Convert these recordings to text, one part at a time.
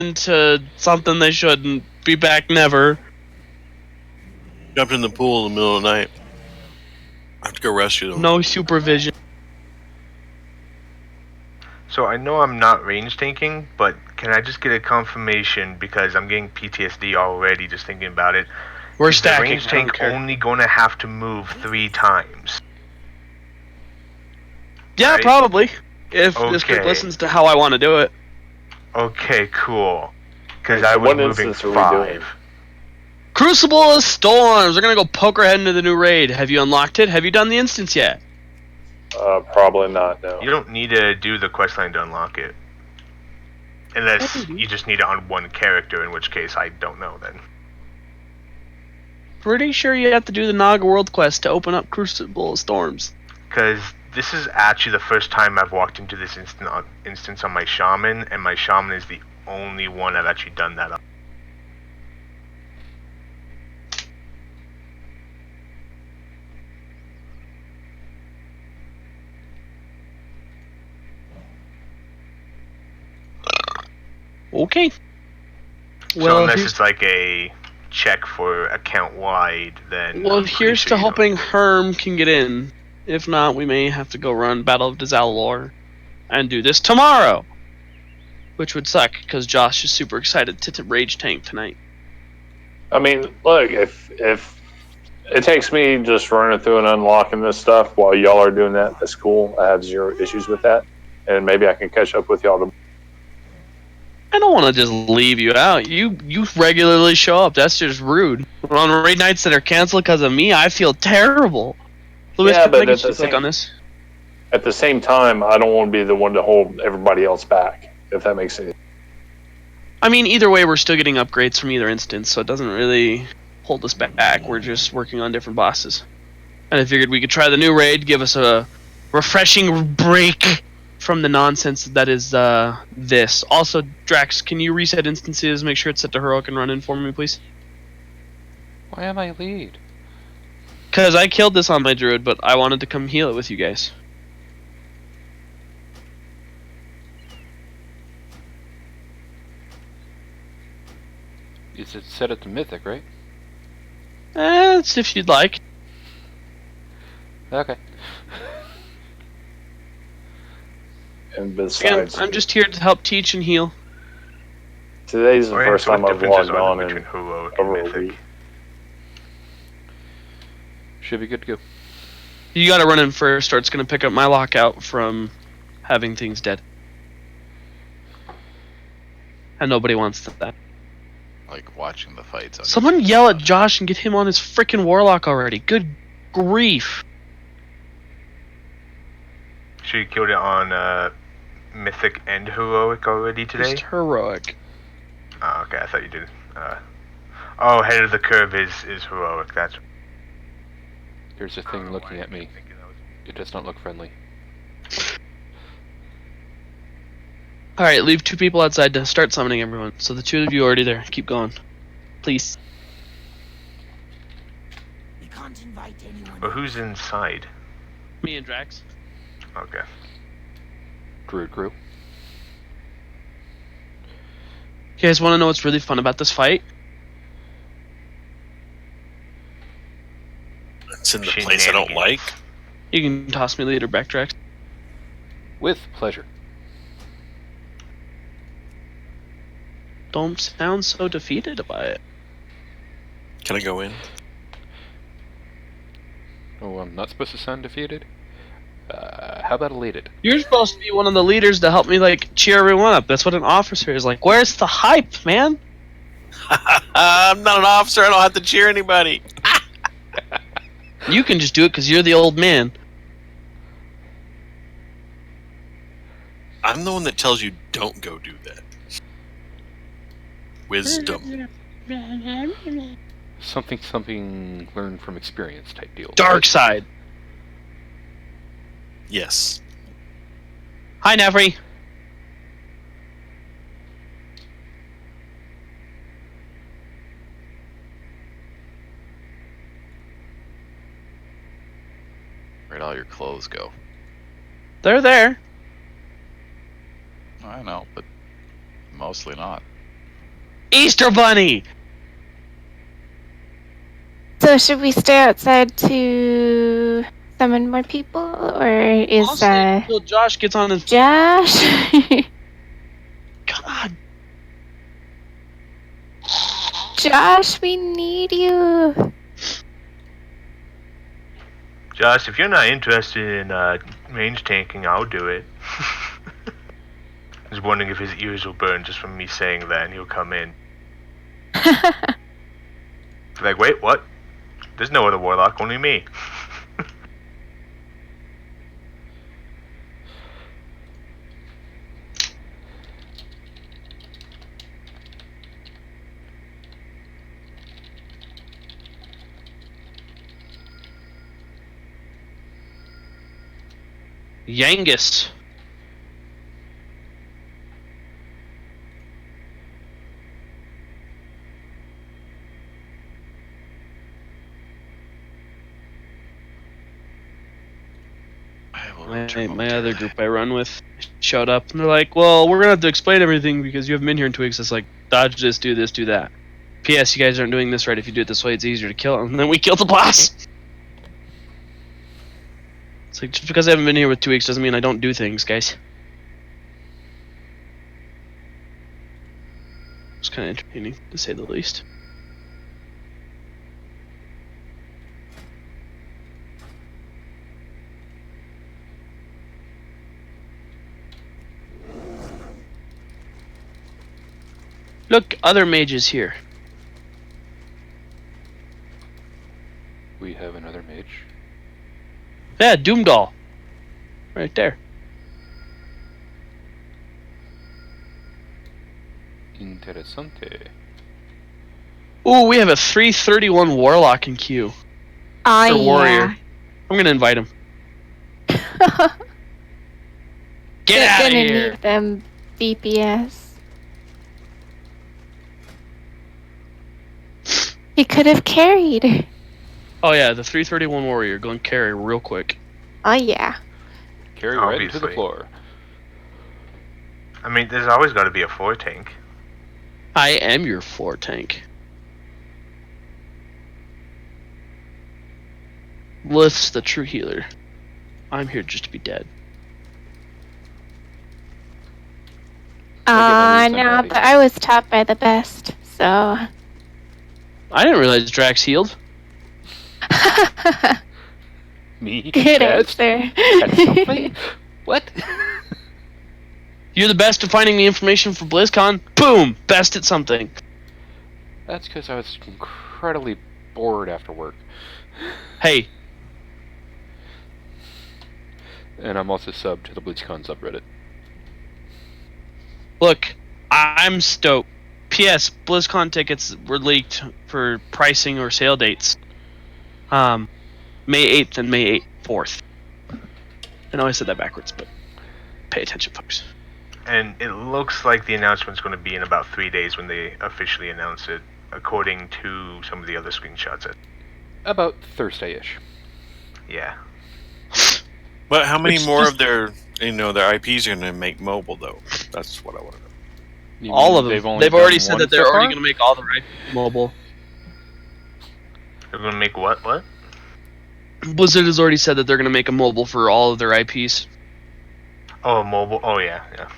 into something they shouldn't. Be back never. Jumped in the pool in the middle of the night. I have to go rescue them. No supervision. So I know I'm not range tanking, but can I just get a confirmation, because I'm getting PTSD already just thinking about it. We're Is the stacking. range I don't tank care. only going to have to move 3 times? Yeah, right? probably. If this Okay. group listens to how I want to do it. Okay, cool. Because Wait, I so was what moving instance are we doing? 5. Crucible of Storms. We're gonna go poke our head into the new raid. Have you unlocked it? Have you done the instance yet? Probably not, no. You don't need to do the questline to unlock it. Unless you just need it on one character, in which case I don't know then. Pretty sure you have to do the Naga World Quest to open up Crucible of Storms. Because this is actually the first time I've walked into this instance on my shaman, and my shaman is the only one I've actually done that on. Okay. So unless it's like a check for account wide, then. Well, here's to hoping Herm can get in. If not, we may have to go run Battle of Dazalor and do this tomorrow. Which would suck, because Josh is super excited to rage tank tonight. I mean, look, if it takes me just running through and unlocking this stuff while y'all are doing that, that's cool. I have 0 issues with that. And maybe I can catch up with y'all. I don't want to just leave you out. You regularly show up. That's just rude. On raid nights that are canceled because of me, I feel terrible. Louis, Yeah, but can you click on this? At the same time, I don't want to be the one to hold everybody else back, if that makes sense. I mean, either way, we're still getting upgrades from either instance, so it doesn't really hold us back. We're just working on different bosses. And I figured we could try the new raid, give us a refreshing break from the nonsense that is this. Also, Drax, can you reset instances, make sure it's set to heroic and run in for me, please? Why am I lead? Because I killed this on my druid, but I wanted to come heal it with you guys. Is it set at the mythic, right? It's if you'd like. Okay. And Again, besides, I'm just here to help teach and heal. today's the first time I've logged on in between heroic over and a mythic. week. Should be good to go. You gotta run in first, or it's gonna pick up my lockout from having things dead. And nobody wants that. Like watching the fights. Someone yell at Josh and get him on his freaking warlock already. Good grief. So you killed it on mythic and heroic already today? Just heroic. Oh, okay, I thought you did. Oh, head of the curve is heroic. That's. There's a thing looking at me. It does not look friendly. Alright, leave 2 people outside to start summoning everyone. So the 2 of you are already there. Keep going. Please. We can't invite anyone. Well, who's inside? Me and Drax. Okay. Druid crew. You guys want to know what's really fun about this fight? It's in the place I don't like. You can toss me leader back, Drax. With pleasure. Don't sound so defeated by it. Can I go in? Oh, I'm not supposed to sound defeated? How about elated? You're supposed to be one of the leaders to help me, like, cheer everyone up. That's what an officer is like. Where's the hype, man? I'm not an officer. I don't have to cheer anybody. You can just do it because you're the old man. I'm the one that tells you don't go do that. Wisdom. Something learned from experience type deal. Dark side. Yes. Hi, Nefri. Where'd all your clothes go? They're there. I know, but mostly not. Easter Bunny! So should we stay outside to summon more people, or is I'll stay until Josh gets on his... Josh? God. Josh, we need you. Josh, if you're not interested in range tanking, I'll do it. I was wondering if his ears will burn just from me saying that, and he'll come in. Like, wait, what? There's no other warlock, only me. Yangus. I will My return other group I run with showed up and they're like, well, we're gonna have to explain everything because you haven't been here in 2 weeks. It's like, dodge this, do that. P.S. You guys aren't doing this right. If you do it this way, it's easier to kill. And then we killed the boss. It's like, just because I haven't been here with 2 weeks doesn't mean I don't do things, guys. It's kind of entertaining, to say the least. Look, other mages here. We have another mage. Yeah, Doomdoll. Right there. Interessante. Ooh, we have a 331 Warlock in queue. Oh, Or Warrior. I'm gonna invite him. Yeah. Get out of Gonna here! need them DPS. He could have carried. Oh yeah, the 331 Warrior going carry real quick. Oh yeah. Carry right into the Obviously. floor. I mean, there's always got to be a floor tank. I am your floor tank. Lith's the true healer. I'm here just to be dead. I get my No, somebody. but I was taught by the best, so. I didn't realize Drax healed. Me? Good That's answer. something? What? You're the best at finding the information for BlizzCon. Boom! Best at something. That's because I was incredibly bored after work. Hey, And I'm also subbed to the BlizzCon subreddit. look, I'm stoked. P.S. BlizzCon tickets were leaked for pricing or sale dates. May 8th and May 4th. I know I said that backwards, but pay attention, folks. And it looks like the announcement's going to be in about 3 days when they officially announce it, according to some of the other screenshots. About Thursday-ish. Yeah. But how many It's more just- of their their IPs are going to make mobile though? That's what I want to know. You All mean of them. They've They've done already said one that they're so already far? going to make all the right mobile. They're going to make what? What? Blizzard has already said that they're going to make a mobile for all of their IPs. Oh, mobile. Oh, yeah, yeah.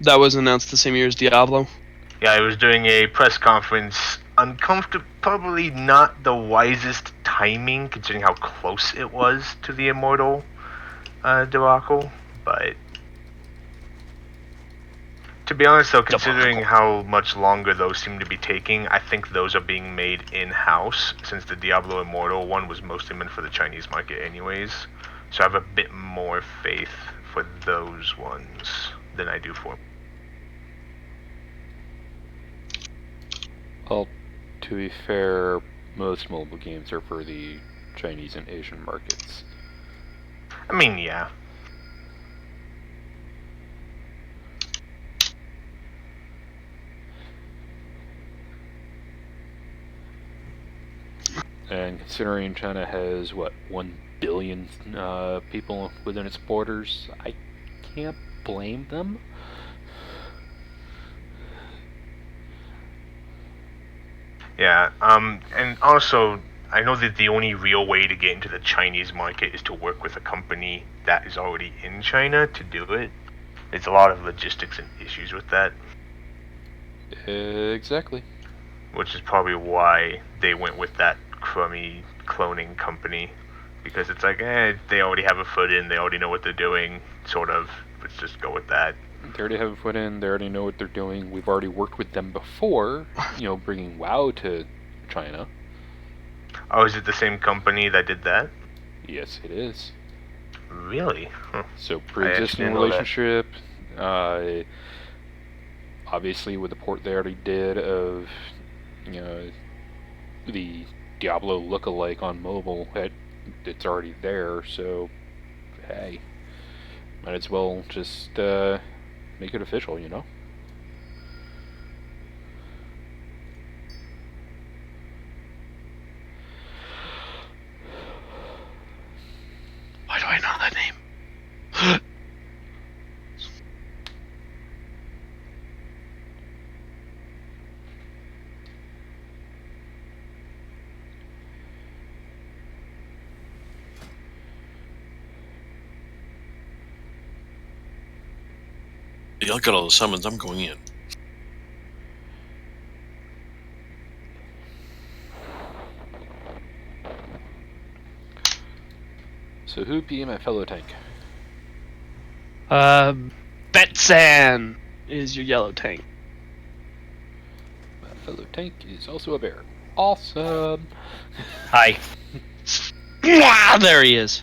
That was announced the same year as Diablo. Yeah, I was doing a press conference. Probably not the wisest timing, considering how close it was to the Immortal debacle. But to be honest, though, considering how much longer those seem to be taking, I think those are being made in-house, since the Diablo Immortal one was mostly meant for the Chinese market anyways. So I have a bit more faith for those ones than I do for... Well, to be fair, most mobile games are for the Chinese and Asian markets. I mean, yeah. And considering China has, what, 1 billion people within its borders, I can't blame them. Yeah. And also, I know that the only real way to get into the Chinese market is to work with a company that is already in China to do it. There's a lot of logistics and issues with that, Exactly. which is probably why they went with that crummy cloning company. Because it's like, they already have a foot in, they already know what they're doing, sort of. Let's just go with that. They already have a foot in. They already know what they're doing. We've already worked with them before. Bringing WoW to China. Oh, is it the same company that did that? Yes, it is. Really? Huh. So I actually pre-existing didn't know that. relationship. Obviously, with the port they already did of, the Diablo look-alike on mobile, it's already there. So, hey, might as well just make it official, Why do I know that name? Y'all got all the summons. I'm going in. So who be my fellow tank? Betsan is your yellow tank. My fellow tank is also a bear. Awesome. Hi. Mwah, there he is.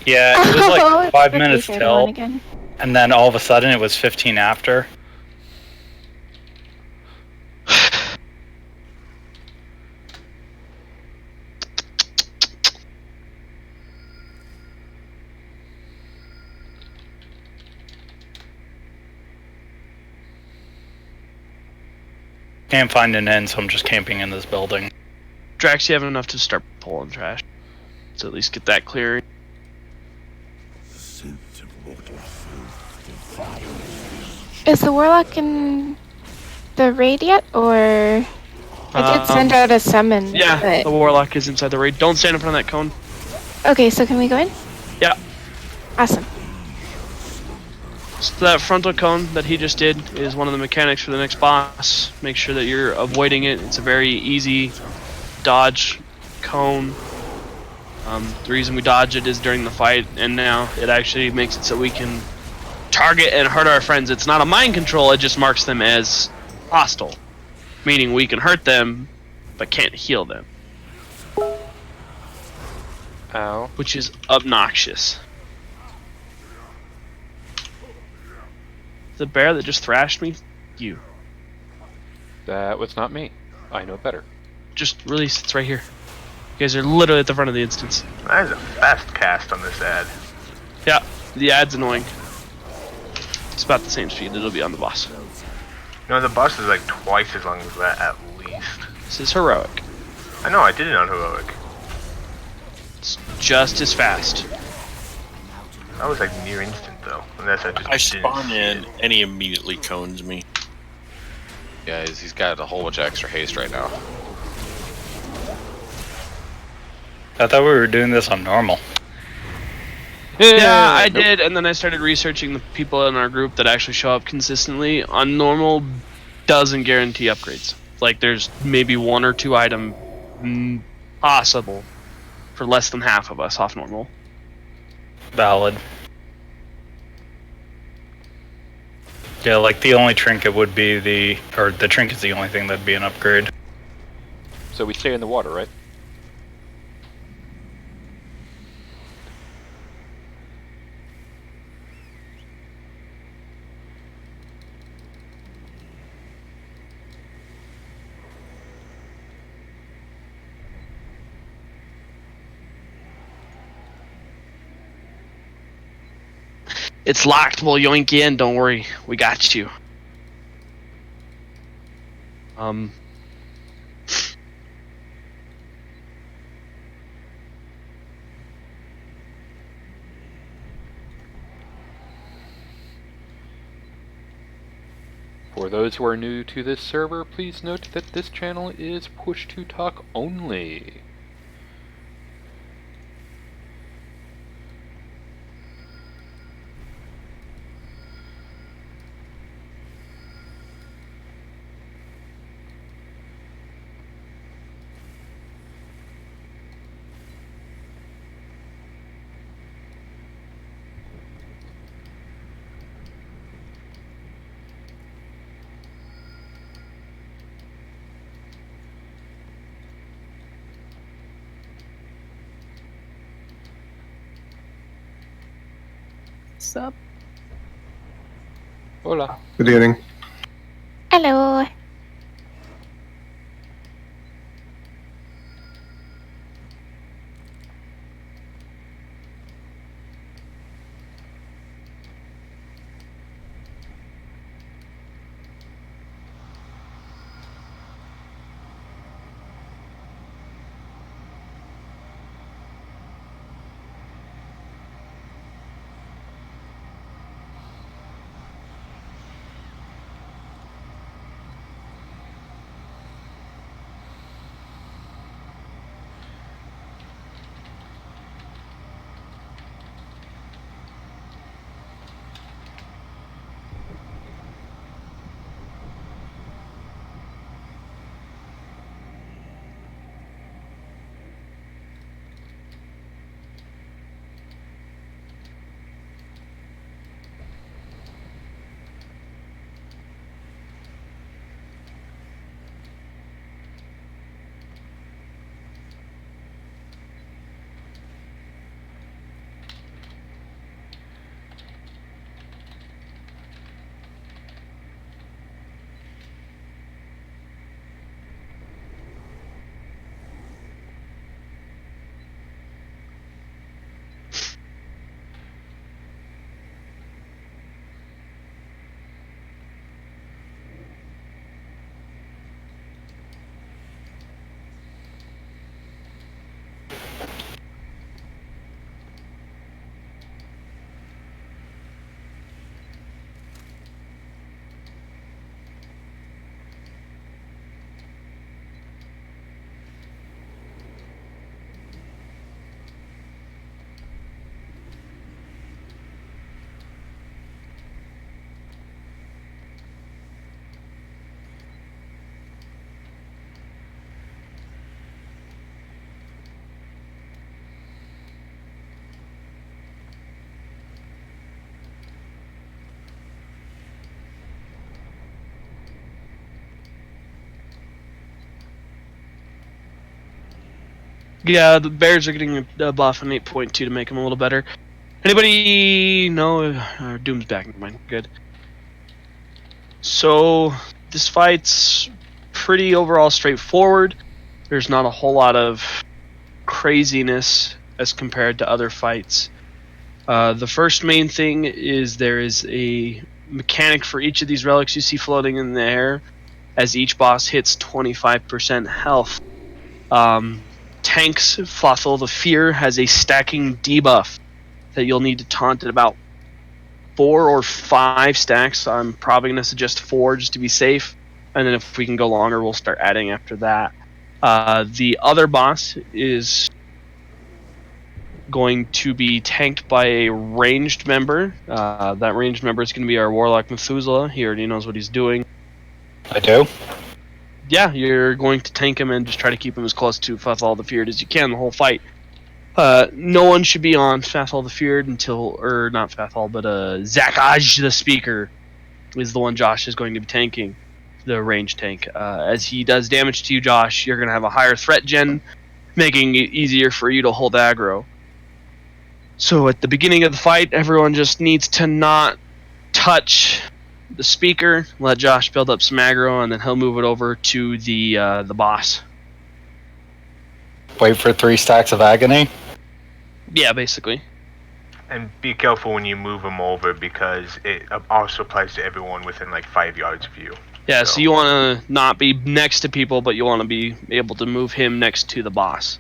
Yeah, it was like 5 Repeat minutes the other till, one again. and then all of a sudden it was 15 after. Can't find an end, so I'm just camping in this building. Drax, you have enough to start pulling trash. So at least get that clear. Is the warlock in the raid yet, or I did send out a summon? Yeah, but... the warlock is inside the raid. Don't stand in front of that cone. Okay, so can we go in? Yeah. Awesome. So that frontal cone that he just did is one of the mechanics for the next boss. Make sure that you're avoiding it. It's a very easy dodge cone. The reason we dodge it is during the fight, and now it actually makes it so we can target and hurt our friends. It's not a mind control, it just marks them as hostile. Meaning we can hurt them, but can't heal them. Ow. Which is obnoxious. The bear that just thrashed me? You. That was not me. I know better. Just release, it's right here. You guys are literally at the front of the instance. That is a fast cast on this ad. Yeah, the ad's annoying. It's about the same speed it'll be on the boss. The boss is like twice as long as that at least. This is heroic. I know, I did it on heroic. It's just as fast. That was like near instant though. Unless I just I didn't spawn see in, it. and he immediately cones me. Guys, he's got a whole bunch of extra haste right now. I thought we were doing this on normal. Yeah, I did, and then I started researching the people in our group that actually show up consistently. On normal, doesn't guarantee upgrades. Like, there's maybe 1 or 2 item possible for less than half of us off normal. Valid. Yeah, like the only trinket would be the trinket's the only thing that'd be an upgrade. So we stay in the water, right? It's locked, we'll yoink you in, don't worry. We got you. For those who are new to this server, please note that this channel is push to talk only. Sup? Hola. Good evening. Hello. Yeah, the Bears are getting a buff on 8.2 to make them a little better. Anybody? No? Doom's back. Never mind. Good. So, this fight's pretty overall straightforward. There's not a whole lot of craziness as compared to other fights. The first main thing is there is a mechanic for each of these relics you see floating in the air as each boss hits 25% health. Tanks Flothel the Fear has a stacking debuff that you'll need to taunt at about 4 or 5 stacks. I'm probably going to suggest 4 just to be safe. And then if we can go longer, we'll start adding after that. The other boss is going to be tanked by a ranged member. That ranged member is going to be our Warlock Methuselah. He already knows what he's doing. I do. Yeah, you're going to tank him and just try to keep him as close to Fathal the Feared as you can the whole fight. No one should be on Fathal the Feared until, or not Fathal, but Zakaj the Speaker is the one Josh is going to be tanking, the range tank. As he does damage to you, Josh, you're going to have a higher threat gen, making it easier for you to hold aggro. So at the beginning of the fight, everyone just needs to not touch the speaker, let Josh build up some aggro, and then he'll move it over to the boss. Wait for 3 stacks of agony. Yeah, basically. And be careful when you move him over because it also applies to everyone within like 5 yards of you. Yeah, so you want to not be next to people, but you want to be able to move him next to the boss.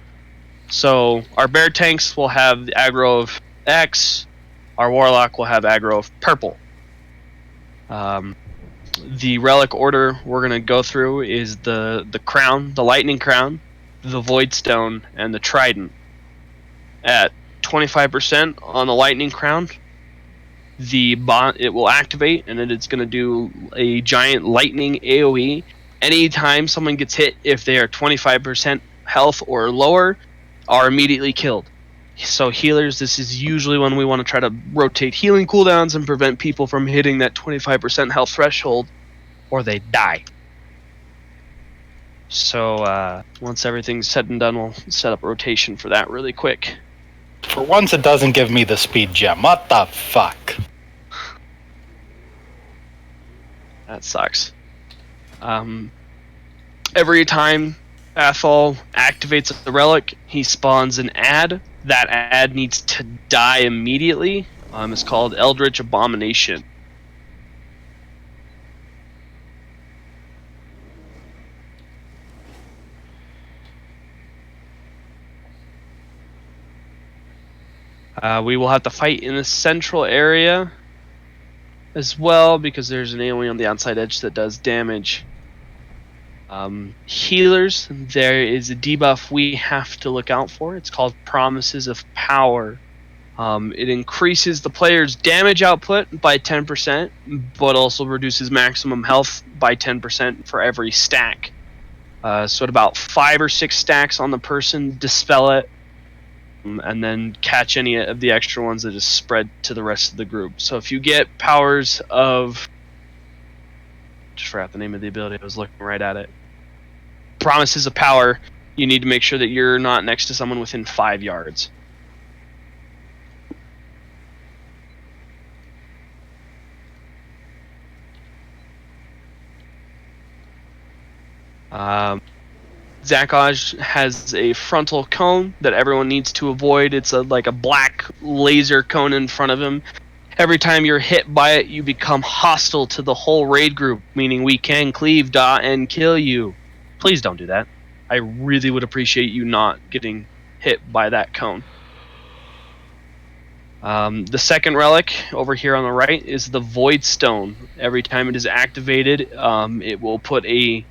So our bear tanks will have the aggro of X. Our warlock will have aggro of purple. The relic order we're gonna go through is the crown, the lightning crown, the void stone, and the trident. At 25% on the lightning crown, it will activate, and it's gonna do a giant lightning AOE. Anytime someone gets hit, if they are 25% health or lower, are immediately killed. So healers, this is usually when we want to try to rotate healing cooldowns and prevent people from hitting that 25% health threshold, or they die. So once everything's said and done, we'll set up rotation for that really quick. For once, it doesn't give me the speed gem. What the fuck? That sucks. Every time Athol activates the relic, he spawns an ad. That ad needs to die immediately. It's called Eldritch Abomination. We will have to fight in the central area as well, because there's an AoE on the outside edge that does damage. Healers, there is a debuff we have to look out for. It's called Promises of Power. It increases the player's damage output by 10%, but also reduces maximum health by 10% for every stack. So at about 5 or 6 stacks on the person, dispel it, and then catch any of the extra ones that is spread to the rest of the group. So if you get powers of... just forgot the name of the ability, I was looking right at it. Promises of Power, you need to make sure that you're not next to someone within 5 yards. Zakaj has a frontal cone that everyone needs to avoid. It's like a black laser cone in front of him. Every time you're hit by it, you become hostile to the whole raid group, meaning we can cleave, dot, and kill you. Please don't do that. I really would appreciate you not getting hit by that cone. The second relic over here on the right is the Void Stone. Every time it is activated, it will put a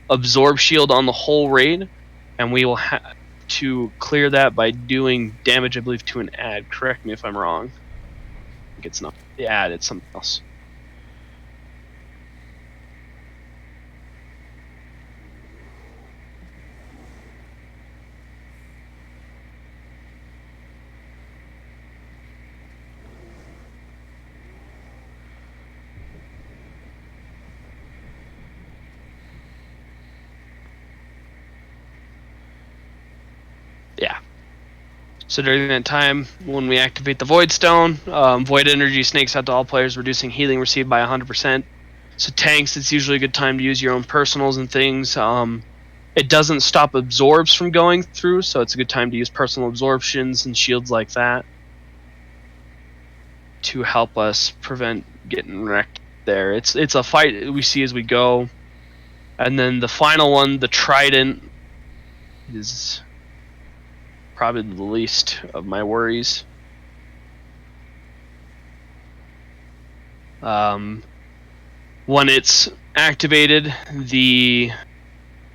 absorb shield on the whole raid, and we will have to clear that by doing damage, I believe, to an ad. Correct me if I'm wrong. I think it's not the ad, it's something else. Yeah. So during that time, when we activate the Void Stone, Void Energy snakes out to all players, reducing healing received by 100%. So tanks, it's usually a good time to use your own personals and things. It doesn't stop absorbs from going through, so it's a good time to use personal absorptions and shields like that to help us prevent getting wrecked there. It's a fight we see as we go. And then the final one, the Trident, is probably the least of my worries. When it's activated,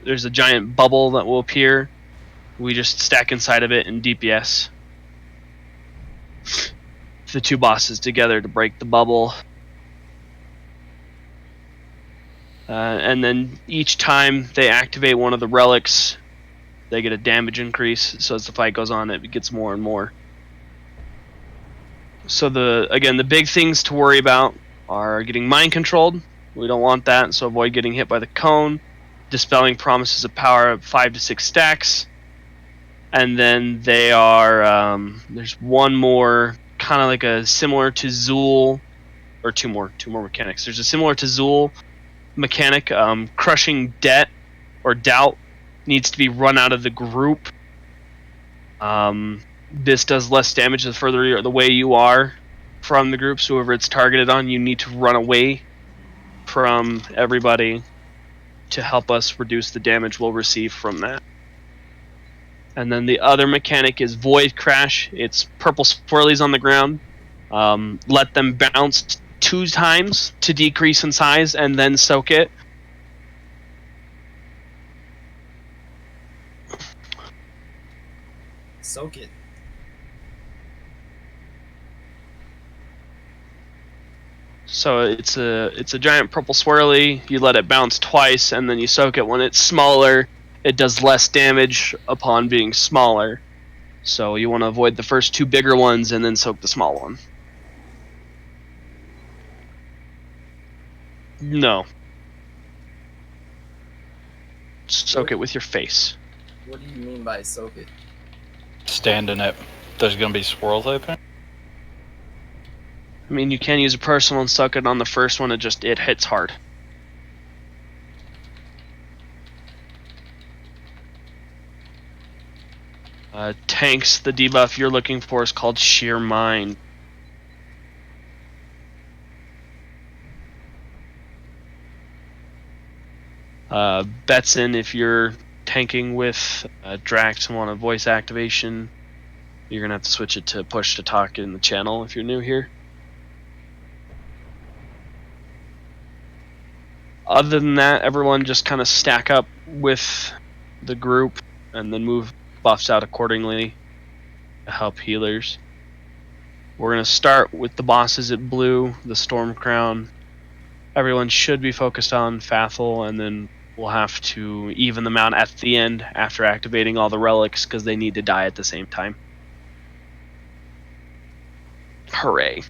there's a giant bubble that will appear. We just stack inside of it and DPS the two bosses together to break the bubble. And then each time they activate one of the relics, they get a damage increase, so as the fight goes on, it gets more and more. So the big things to worry about are getting mind controlled. We don't want that, so avoid getting hit by the cone. Dispelling Promises of Power at 5 to 6 stacks. And then they are, there's one more, kind of like a similar to Zool, or two more mechanics. There's a similar to Zool mechanic, Crushing Debt, or Doubt, needs to be run out of the group. This does less damage the further away you are from the group, so whoever it's targeted on, you need to run away from everybody to help us reduce the damage we'll receive from that. And then the other mechanic is Void Crash. It's purple swirlies on the ground. Let them bounce 2 times to decrease in size and then soak it. Soak it. So it's a giant purple swirly. You let it bounce twice, and then you soak it. When it's smaller, it does less damage upon being smaller. So you want to avoid the first 2 bigger ones and then soak the small one. No. Soak it with your face. What do you mean by soak it? Stand in it. There's gonna be swirls open. I mean, you can use a personal and soak it on the first one. It hits hard. Tanks, the debuff you're looking for is called Sheer Mind. Betson, if you're tanking with Drax and want a voice activation, you're going to have to switch it to push to talk in the channel if you're new here. Other than that, everyone just kind of stack up with the group and then move buffs out accordingly to help healers. We're going to start with the bosses at blue, the Storm Crown. Everyone should be focused on Fathel, and then we'll have to even them out at the end after activating all the relics because they need to die at the same time. Hooray.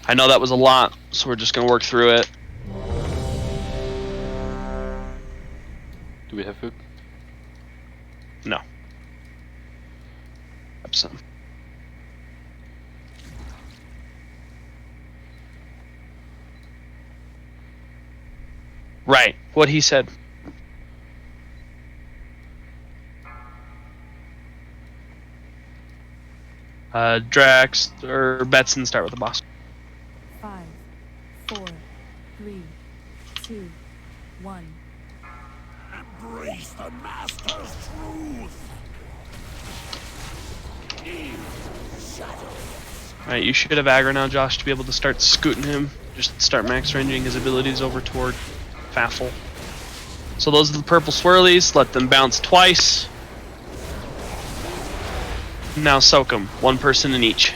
I know that was a lot, so we're just going to work through it. Do we have food? No. Have some. Right, what he said. Drax or Betson, start with the boss. 5, 4, 3, 2, 1. Embrace the Master's truth. Alright, you should have aggro now, Josh, to be able to start scooting him. Just start max ranging his abilities over toward Fathel. So those are the purple swirlies. Let them bounce twice. Now soak them. 1 person in each.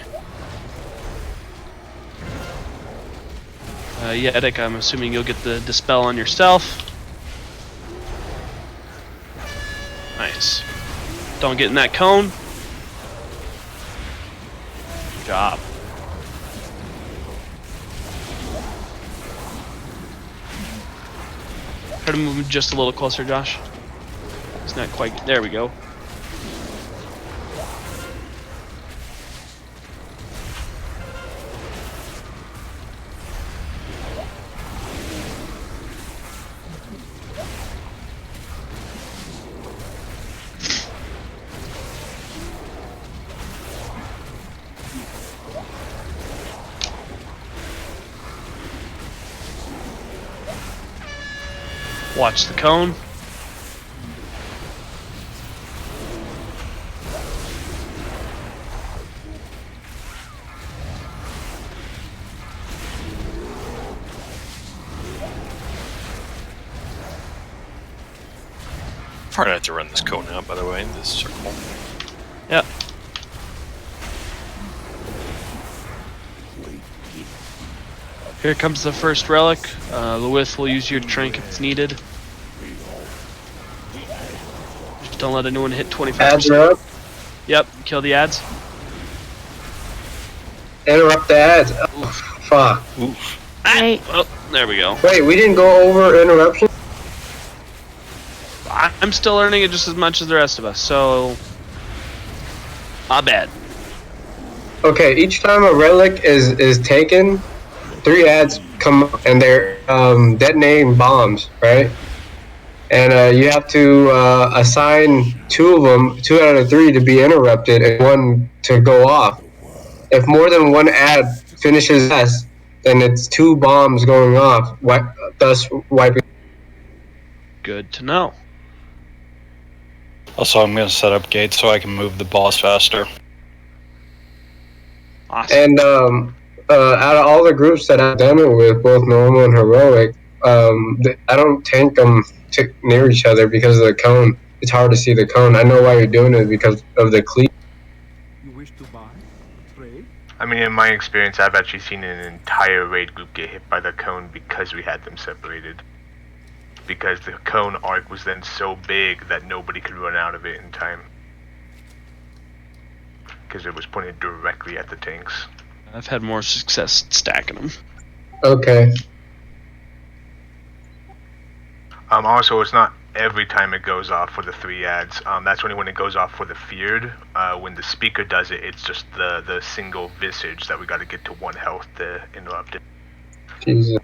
Yedic, I'm assuming you'll get the dispel on yourself. Nice. Don't get in that cone. Good job. Try to move him just a little closer, Josh. It's not quite. There we go. Watch the cone. Probably have to run this cone out, by the way, this circle. Yep. Here comes the first relic. Lewis will use your trank if it's needed. Just don't let anyone hit 25%. Ads are up. Yep, kill the ads. Interrupt the ads. Oh, fuck. Right. Oh, there we go. Wait, we didn't go over interruption? I'm still learning it just as much as the rest of us, so... Not bad. Okay, each time a relic is taken, 3 ads come up and they're detonating bombs, right? And you have to assign 2 of them, 2 out of 3 to be interrupted and 1 to go off. If more than 1 ad finishes S, then it's 2 bombs going off, thus wiping. Good to know. Also, I'm going to set up gates so I can move the boss faster. Awesome. And out of all the groups that I've done it with, both normal and heroic, I don't tank them near each other because of the cone. It's hard to see the cone. I know why you're doing it because of the cleat. You wish to buy? Trade? I mean, in my experience, I've actually seen an entire raid group get hit by the cone because we had them separated. Because the cone arc was then so big that nobody could run out of it in time. Because it was pointed directly at the tanks. I've had more success stacking them. Okay. Also, it's not every time it goes off for the 3 ads. That's only when it goes off for the feared. When the speaker does it, it's just the single visage that we got to get to 1 health to interrupt it. Jesus.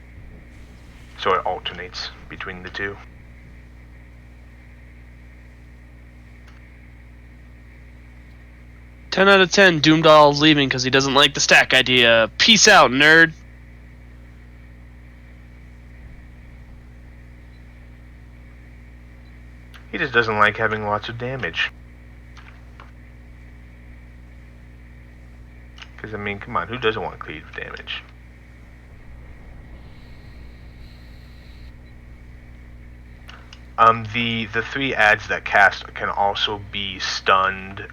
So it alternates between the two. Ten out of 10. Doomdoll's leaving because he doesn't like the stack idea. Peace out, nerd. He just doesn't like having lots of damage. Because, I mean, come on, who doesn't want cleave damage? The 3 ads that cast can also be stunned.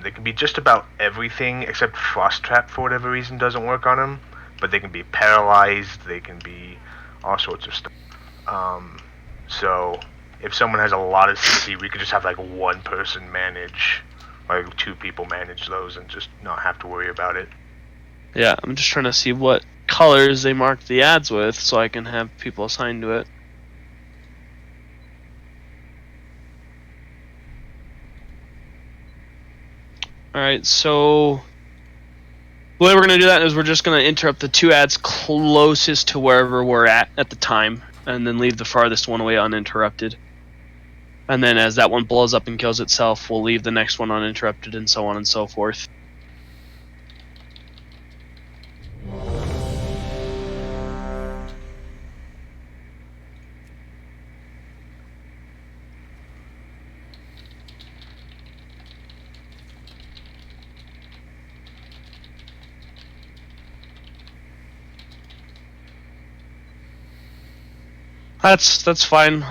They can be just about everything except Frost Trap for whatever reason doesn't work on them. But they can be paralyzed, they can be all sorts of stuff. So if someone has a lot of CC, we could just have like 1 person manage, like 2 people manage those and just not have to worry about it. Yeah, I'm just trying to see what colors they mark the ads with so I can have people assigned to it. Alright, so the way we're going to do that is we're just going to interrupt the 2 ads closest to wherever we're at the time, and then leave the farthest one away uninterrupted. And then as that one blows up and kills itself, we'll leave the next one uninterrupted, and so on and so forth. That's fine.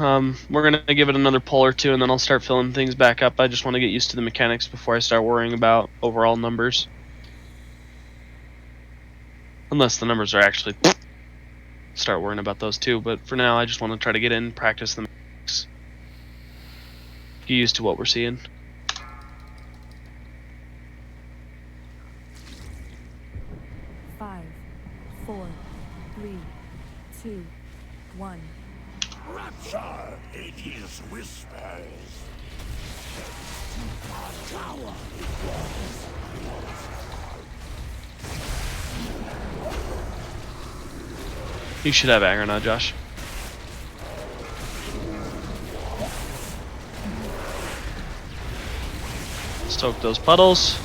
We're gonna give it another pull or 2, and then I'll start filling things back up. I just want to get used to the mechanics before I start worrying about overall numbers. Unless the numbers are actually start worrying about those too. But for now, I just want to try to get in, practice the mechanics, get used to what we're seeing. Five, 4, 3, 2, 1. Rapture, it is whispers. Our tower You should have anger now, Josh. Stoke those puddles.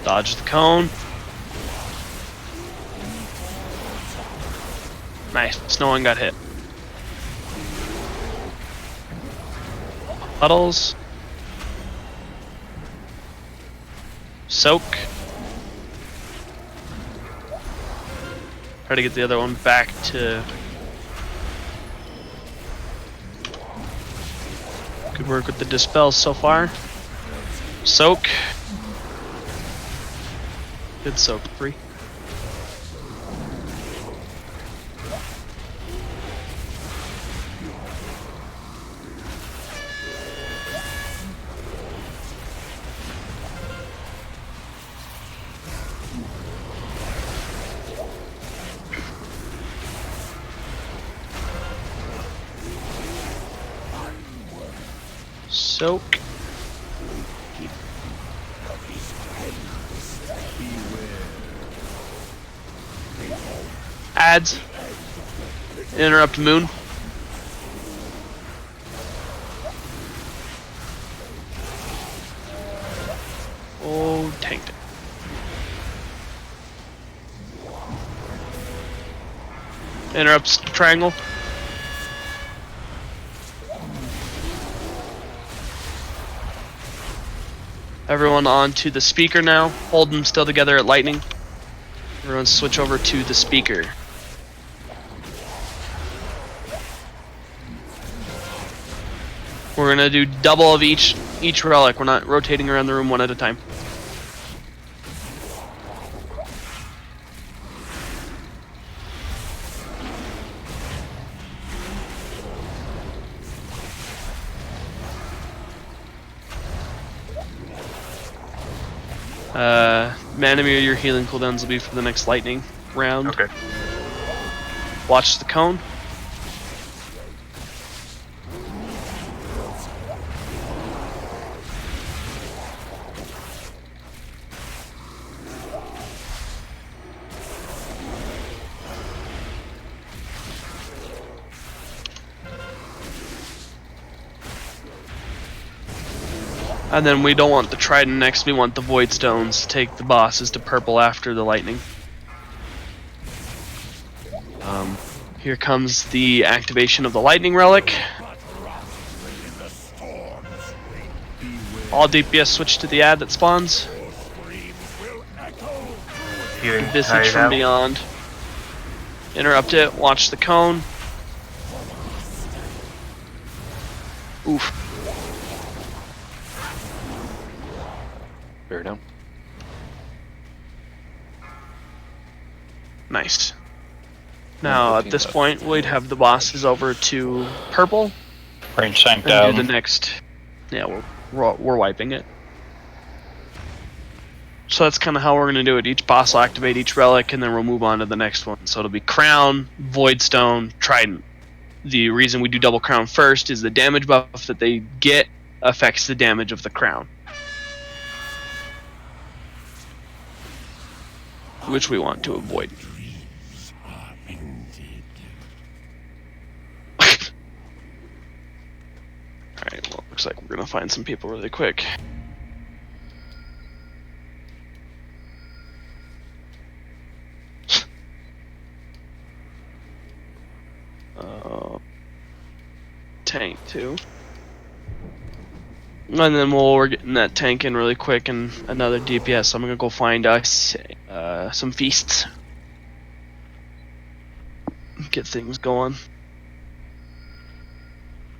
Dodge the cone. Nice. No one got hit. Puddles. Soak. Try to get the other one back to... Good work with the dispels so far. Soak. Good soak, 3. Soak. Ads. Interrupt moon. Oh, tanked it. Interrupts triangle. Everyone on to the speaker now. Hold them still together at lightning. Everyone switch over to the speaker. We're gonna do double of each relic. We're not rotating around the room one at a time. Manamir, your healing cooldowns will be for the next lightning round. Okay. Watch the cone. And then we don't want the trident next, we want the void stones to take the bosses to purple after the lightning. Here comes the activation of the lightning relic. All DPS switch to the ad that spawns. Visage from beyond. Interrupt it, watch the cone. Oof. Bear down. Nice. Now at this point we'd have the bosses over to purple. Range sank And down. do the next. Yeah, we're wiping it. So that's kind of how we're gonna do it. Each boss will activate each relic, and then we'll move on to the next one. So it'll be crown, void stone, trident. The reason we do double crown first is the damage buff that they get affects the damage of the crown, which we want to avoid. Alright, well, looks like we're gonna find some people really quick. Tank too. And then we're getting that tank in really quick and another DPS. So I'm gonna go find us some feasts. Get things going.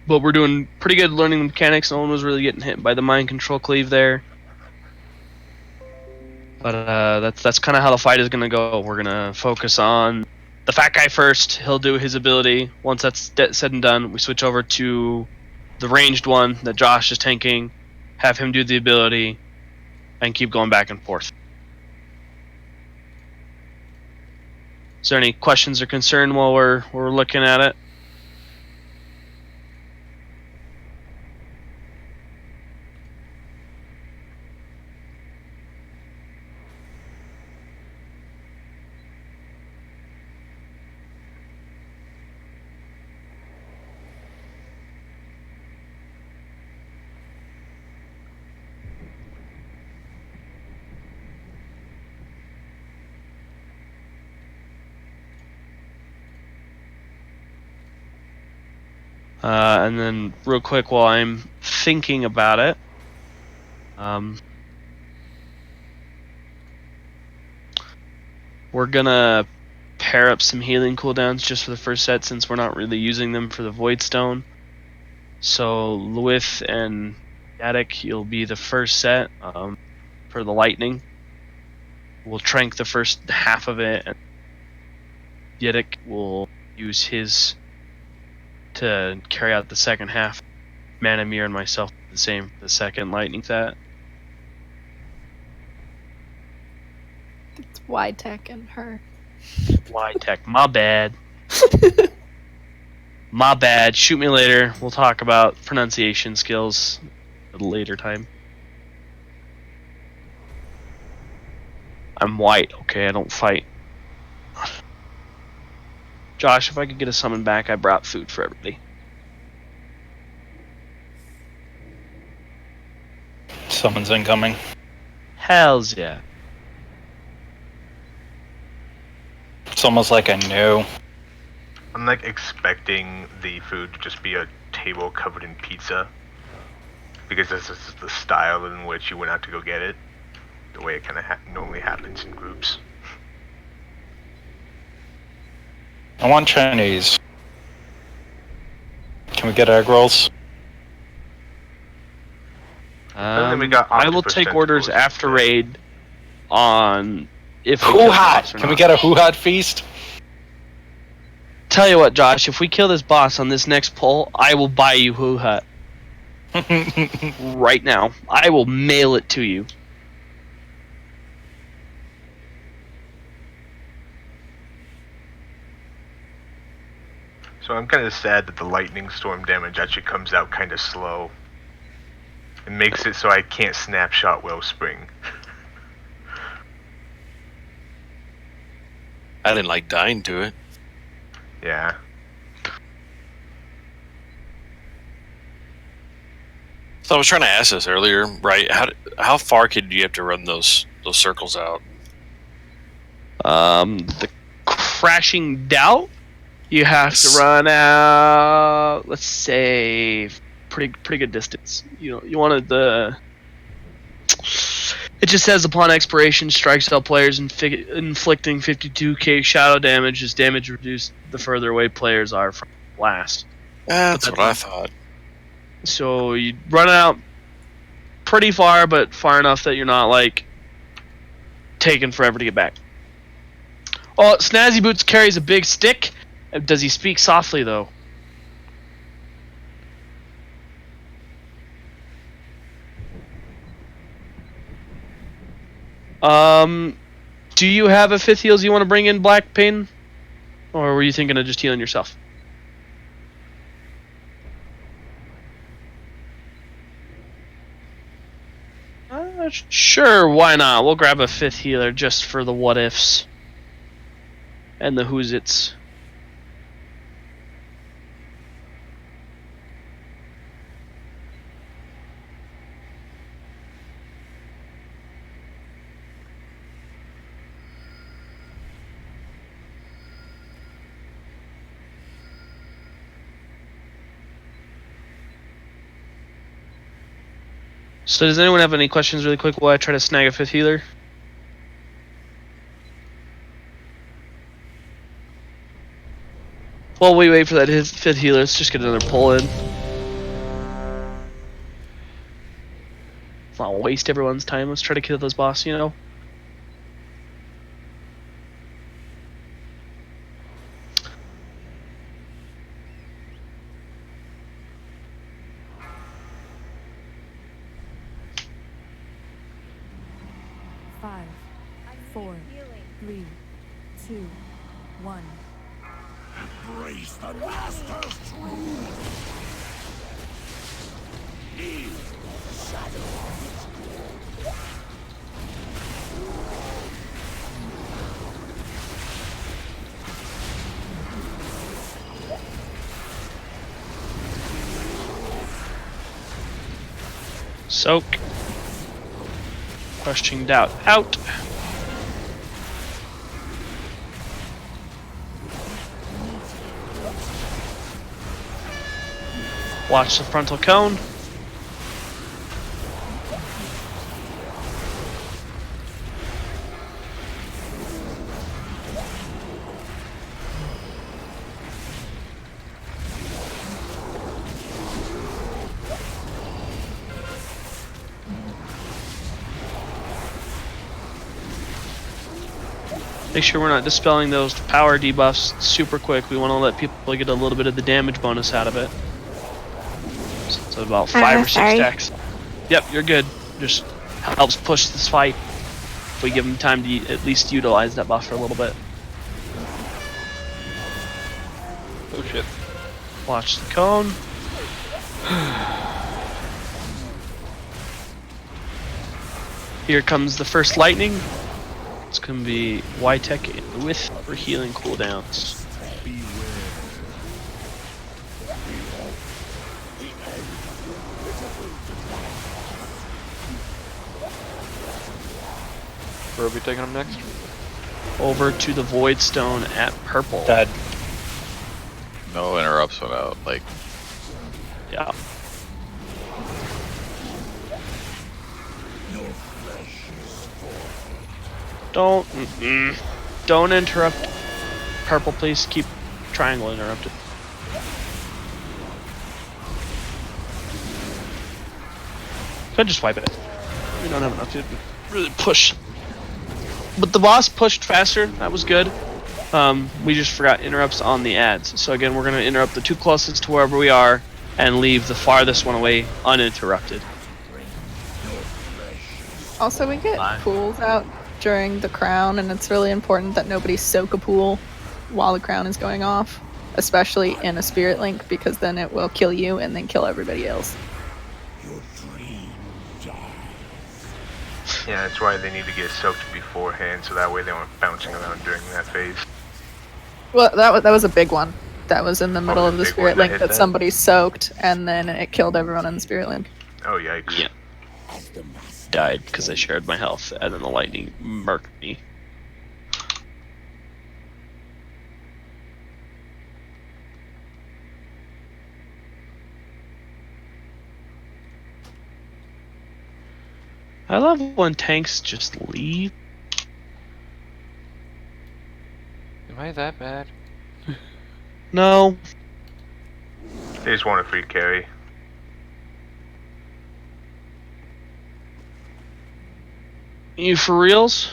But we're doing pretty good learning the mechanics. No one was really getting hit by the mind control cleave there. But that's kind of how the fight is gonna go. We're gonna focus on the fat guy first. He'll do his ability. Once that's said and done, we switch over to the ranged one that Josh is tanking. Have him do the ability, and keep going back and forth. Is there any questions or concern while we're looking at it? And then real quick while I'm thinking about it, we're gonna pair up some healing cooldowns just for the first set since we're not really using them for the void stone. So Lewith and Attic, you'll be the first set for the lightning. We'll trank the first half of it, and Yedic will use his to carry out the second half. Manamir and myself the same for the second lightning set. It's Y-Tech and her. Y-Tech, my bad. My bad. Shoot me later. We'll talk about pronunciation skills at a later time. I'm white, okay? I don't fight. Josh, if I could get a summon back, I brought food for everybody. Someone's incoming. Hells yeah. It's almost like I knew. I'm like expecting the food to just be a table covered in pizza. because this is the style in which you went out to go get it. The way it kind of normally happens in groups. I want Chinese. Can we get egg rolls? And then we got I will octopus take orders tentacles after instead. raid on if we kill the Hoo-ha! boss or Can we not. get a hoo-ha feast? Tell you what, Josh, if we kill this boss on this next pull, I will buy you hoo-ha. Right now. I will mail it to you. So I'm kind of sad that the lightning storm damage actually comes out kind of slow. It makes it so I can't snapshot Wellspring. I didn't like dying to it. Yeah. So I was trying to ask this earlier, right? How far could you have to run those circles out? The crashing doubt, you have to run out, let's say, pretty good distance. You wanted the. It just says upon expiration, strikes all players inflicting 52k shadow damage is damage reduced the further away players are from blast. That's what I thought. So you run out pretty far, but far enough that you're not like taking forever to get back. Oh, Snazzy Boots carries a big stick. Does he speak softly though? Do you have a 5th heals you want to bring in, Black Pain? Or were you thinking of just healing yourself? Sure, why not? We'll grab a 5th healer just for the what ifs. And the who's its. So does anyone have any questions really quick while I try to snag a 5th healer? While we wait for that 5th healer, let's just get another pull in. Let's not waste everyone's time. Let's try to kill those boss, you know? Five, 4, 3, 2, 1. Embrace the Master's truth. Leave shadows. Soak. Questioning doubt out. Watch the frontal cone. Make sure we're not dispelling those power debuffs super quick. We want to let people get a little bit of the damage bonus out of it. So about 5 or 6 stacks. Yep, you're good. Just helps push this fight. If we give them time to at least utilize that buff for a little bit. Oh shit. Watch the cone. Here comes the first lightning. It's going to be Y-Tech with for healing cooldowns. Where are we taking him next? Over to the Void Stone at purple. Dead. No interrupts without, like... Yeah. Don't interrupt. Purple, please keep triangle interrupted. Could just wipe it. We don't have enough to really push. But the boss pushed faster. That was good. We just forgot interrupts on the ads. So again, we're going to interrupt the two closest to wherever we are and leave the farthest one away uninterrupted. Also, we get pools out during the crown, and it's really important that nobody soak a pool while the crown is going off, especially in a spirit link, because then it will kill you and then kill everybody else. Yeah, that's why they need to get soaked beforehand, so that way they aren't bouncing around during that phase. Well, that was a big one. That was in the middle of the spirit link that somebody soaked, and then it killed everyone in the spirit link. Oh, yikes. Yeah. Died because I shared my health, and then the lightning murked me. I love when tanks just leave. Am I that bad? No. They just want a free carry. You for reals?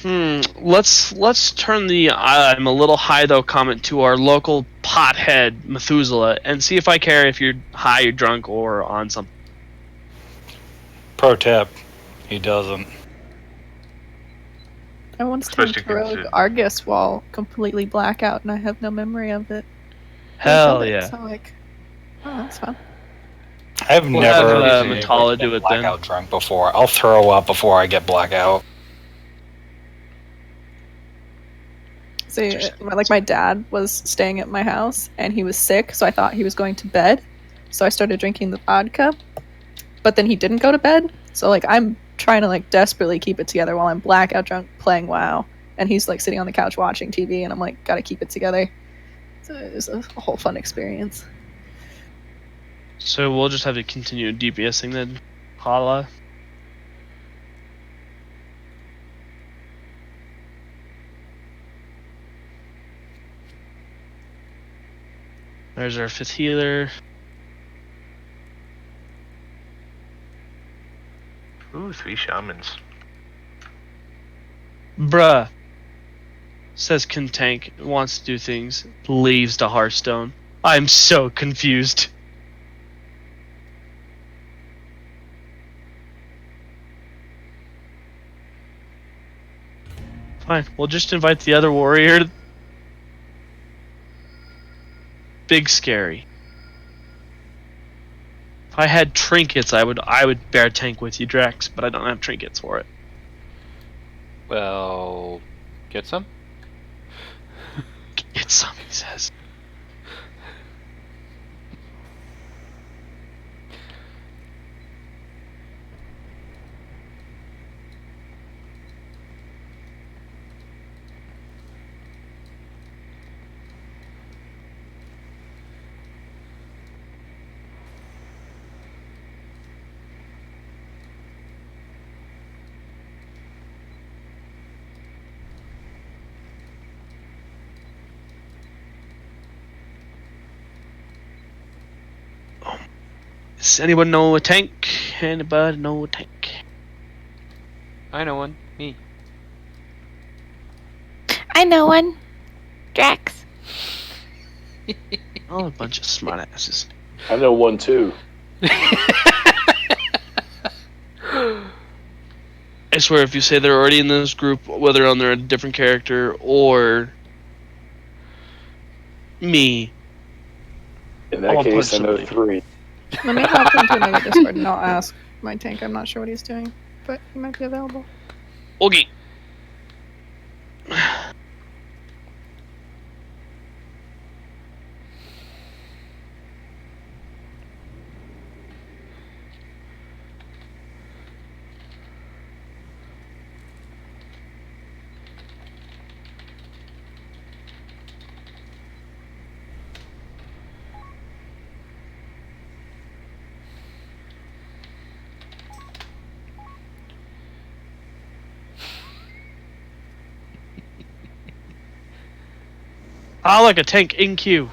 Let's turn the I'm a little high though comment to our local pothead Methuselah and see if I care if you're high, you're drunk, or on something. Pro tip, he doesn't. I once tanked Rogue Argus while completely blackout, and I have no memory of it. Hell yeah. So like, oh, that's fun. I've never Matala do it blackout drunk before. I'll throw up before I get blackout. See, like my dad was staying at my house and he was sick, so I thought he was going to bed. So I started drinking the vodka, but then he didn't go to bed. So like I'm trying to like desperately keep it together while I'm blackout drunk playing WoW, and he's like sitting on the couch watching TV, and I'm like gotta keep it together. So it was a whole fun experience. So we'll just have to continue DPSing then, Hala. There's our 5th healer. Ooh, 3 shamans. Bruh. Says can tank, wants to do things, leaves to Hearthstone. I'm so confused. Fine, we'll just invite the other warrior. Big scary. If I had trinkets, I would bear tank with you, Drax, but I don't have trinkets for it. Well, get some? Get some, he says. Does anyone know a tank? Anybody know a tank? I know one. Me. I know one. Drax. Oh, a bunch of smartasses. I know one too. I swear, if you say they're already in this group, whether they're a different character or me, in that case, I know 3. Let me hop into another Discord and I'll ask my tank. I'm not sure what he's doing, but he might be available. Okay. Ah, like a tank in queue.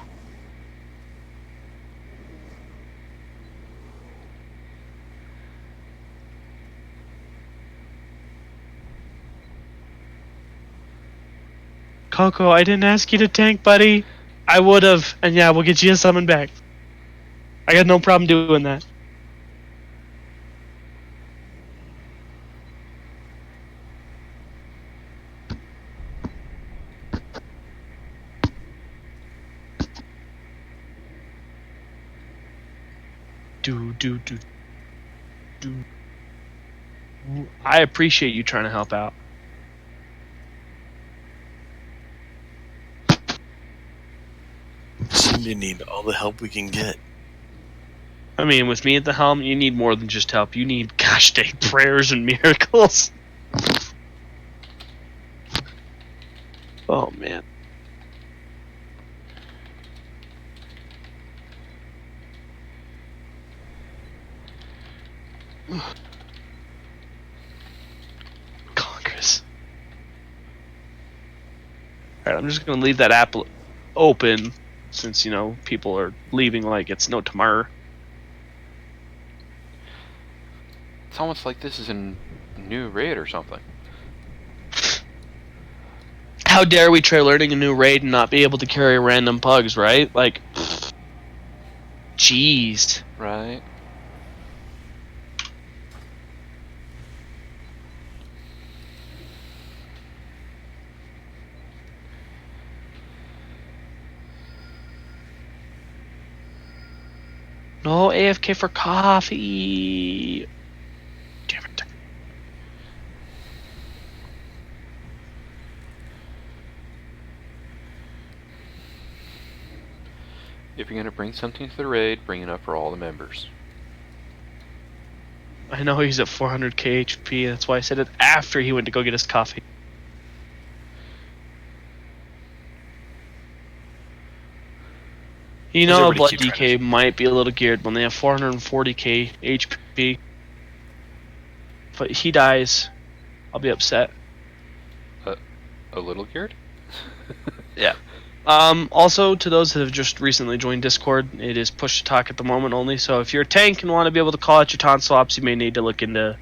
Coco, I didn't ask you to tank, buddy. I would have, and yeah, we'll get you a summon back. I got no problem doing that. Do. I appreciate you trying to help out. Seem to need all the help we can get. I mean, with me at the helm, you need more than just help. You need, gosh dang, prayers and miracles. Oh, man. Congress. Alright, I'm just going to leave that app open since, you know, people are leaving like it's no tomorrow. It's almost like this is a new raid or something. How dare we try learning a new raid and not be able to carry random pugs, right? Like, jeez. Right. No AFK for coffee. Damn it. If you're going to bring something to the raid, bring it up for all the members. I know he's at 400k HP. That's why I said it after he went to go get his coffee. You know, a blood DK might be a little geared when they have 440k HP. But he dies, I'll be upset. A little geared? Yeah. Also, to those that have just recently joined Discord, it is push to talk at the moment only. So if you're a tank and want to be able to call out your taunt swaps, you may need to look into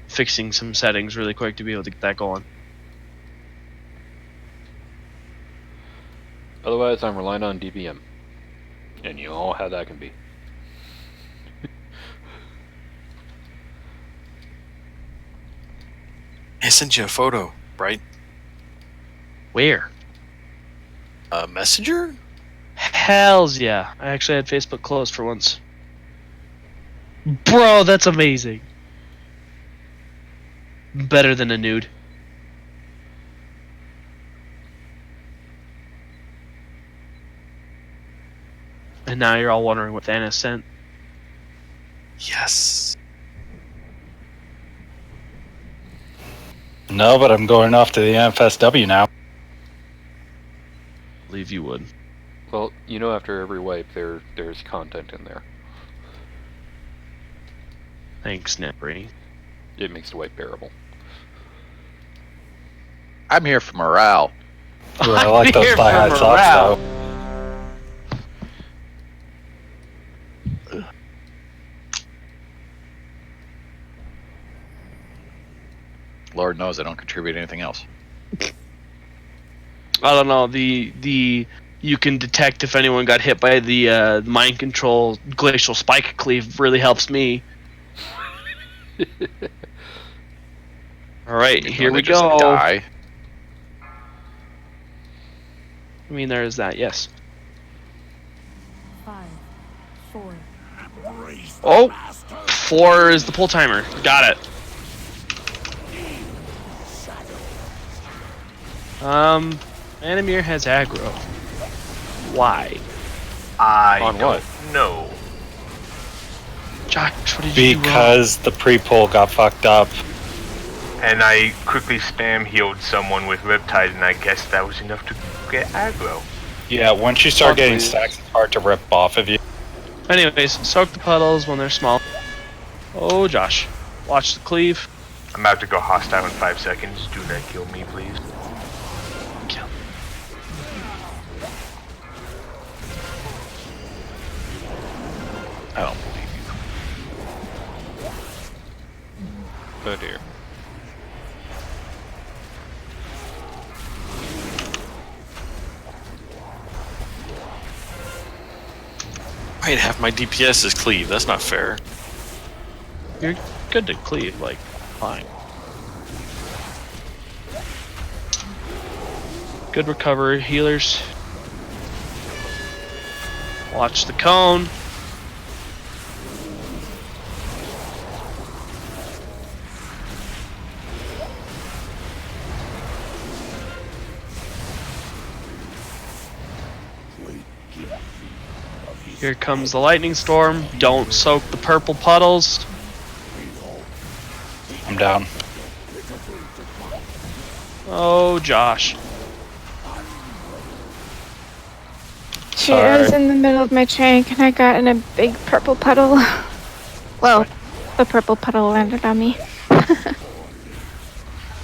fixing some settings really quick to be able to get that going. Otherwise, I'm relying on DBM. And you know how that can be. I sent you a photo, right? Where? Messenger? Hells yeah. I actually had Facebook closed for once. Bro, that's amazing. Better than a nude. And now you're all wondering what Thanos sent. Yes. No, but I'm going off to the NFSW now. Believe you would. Well, you know, after every wipe, there's content in there. Thanks, Netbray. It makes the wipe bearable. I'm here for morale. Ooh, I like those thigh-high socks, though. Lord knows I don't contribute anything else. I don't know. The you can detect if anyone got hit by the mind control glacial spike cleave really helps me. All right, here we go. Die. I mean, there is that. Yes. 5, 4. Oh, 4 is the pull timer. Got it. Animir has aggro. Why? I On don't what? know. Josh, what did you do wrong? Because the pre-pull got fucked up. And I quickly spam healed someone with Riptide, and I guess that was enough to get aggro. Yeah, once you start getting Please. stacks, it's hard to rip off of you. Anyways, soak the puddles when they're small. Oh, Josh. Watch the cleave. I'm about to go hostile in 5 seconds. Do not kill me, please. Kill. I don't believe you. Oh dear. Wait, half my DPS is cleave. That's not fair. You're good to cleave, like, fine. Good recovery, healers. Watch the cone. Here comes the lightning storm. Don't soak the purple puddles. I'm down. Oh, Josh. Shoot, I was in the middle of my tank and I got in a big purple puddle. Well, the purple puddle landed on me. I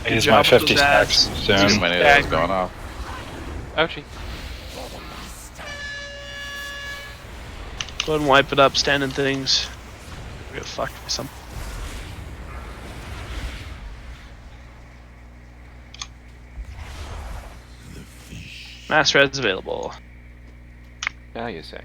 use my job with 50 those stacks ads. soon. Too many of those going off. Ouchie. Go ahead and wipe it up, standing things. We're gonna fuck some. Mass red's available. Now you say.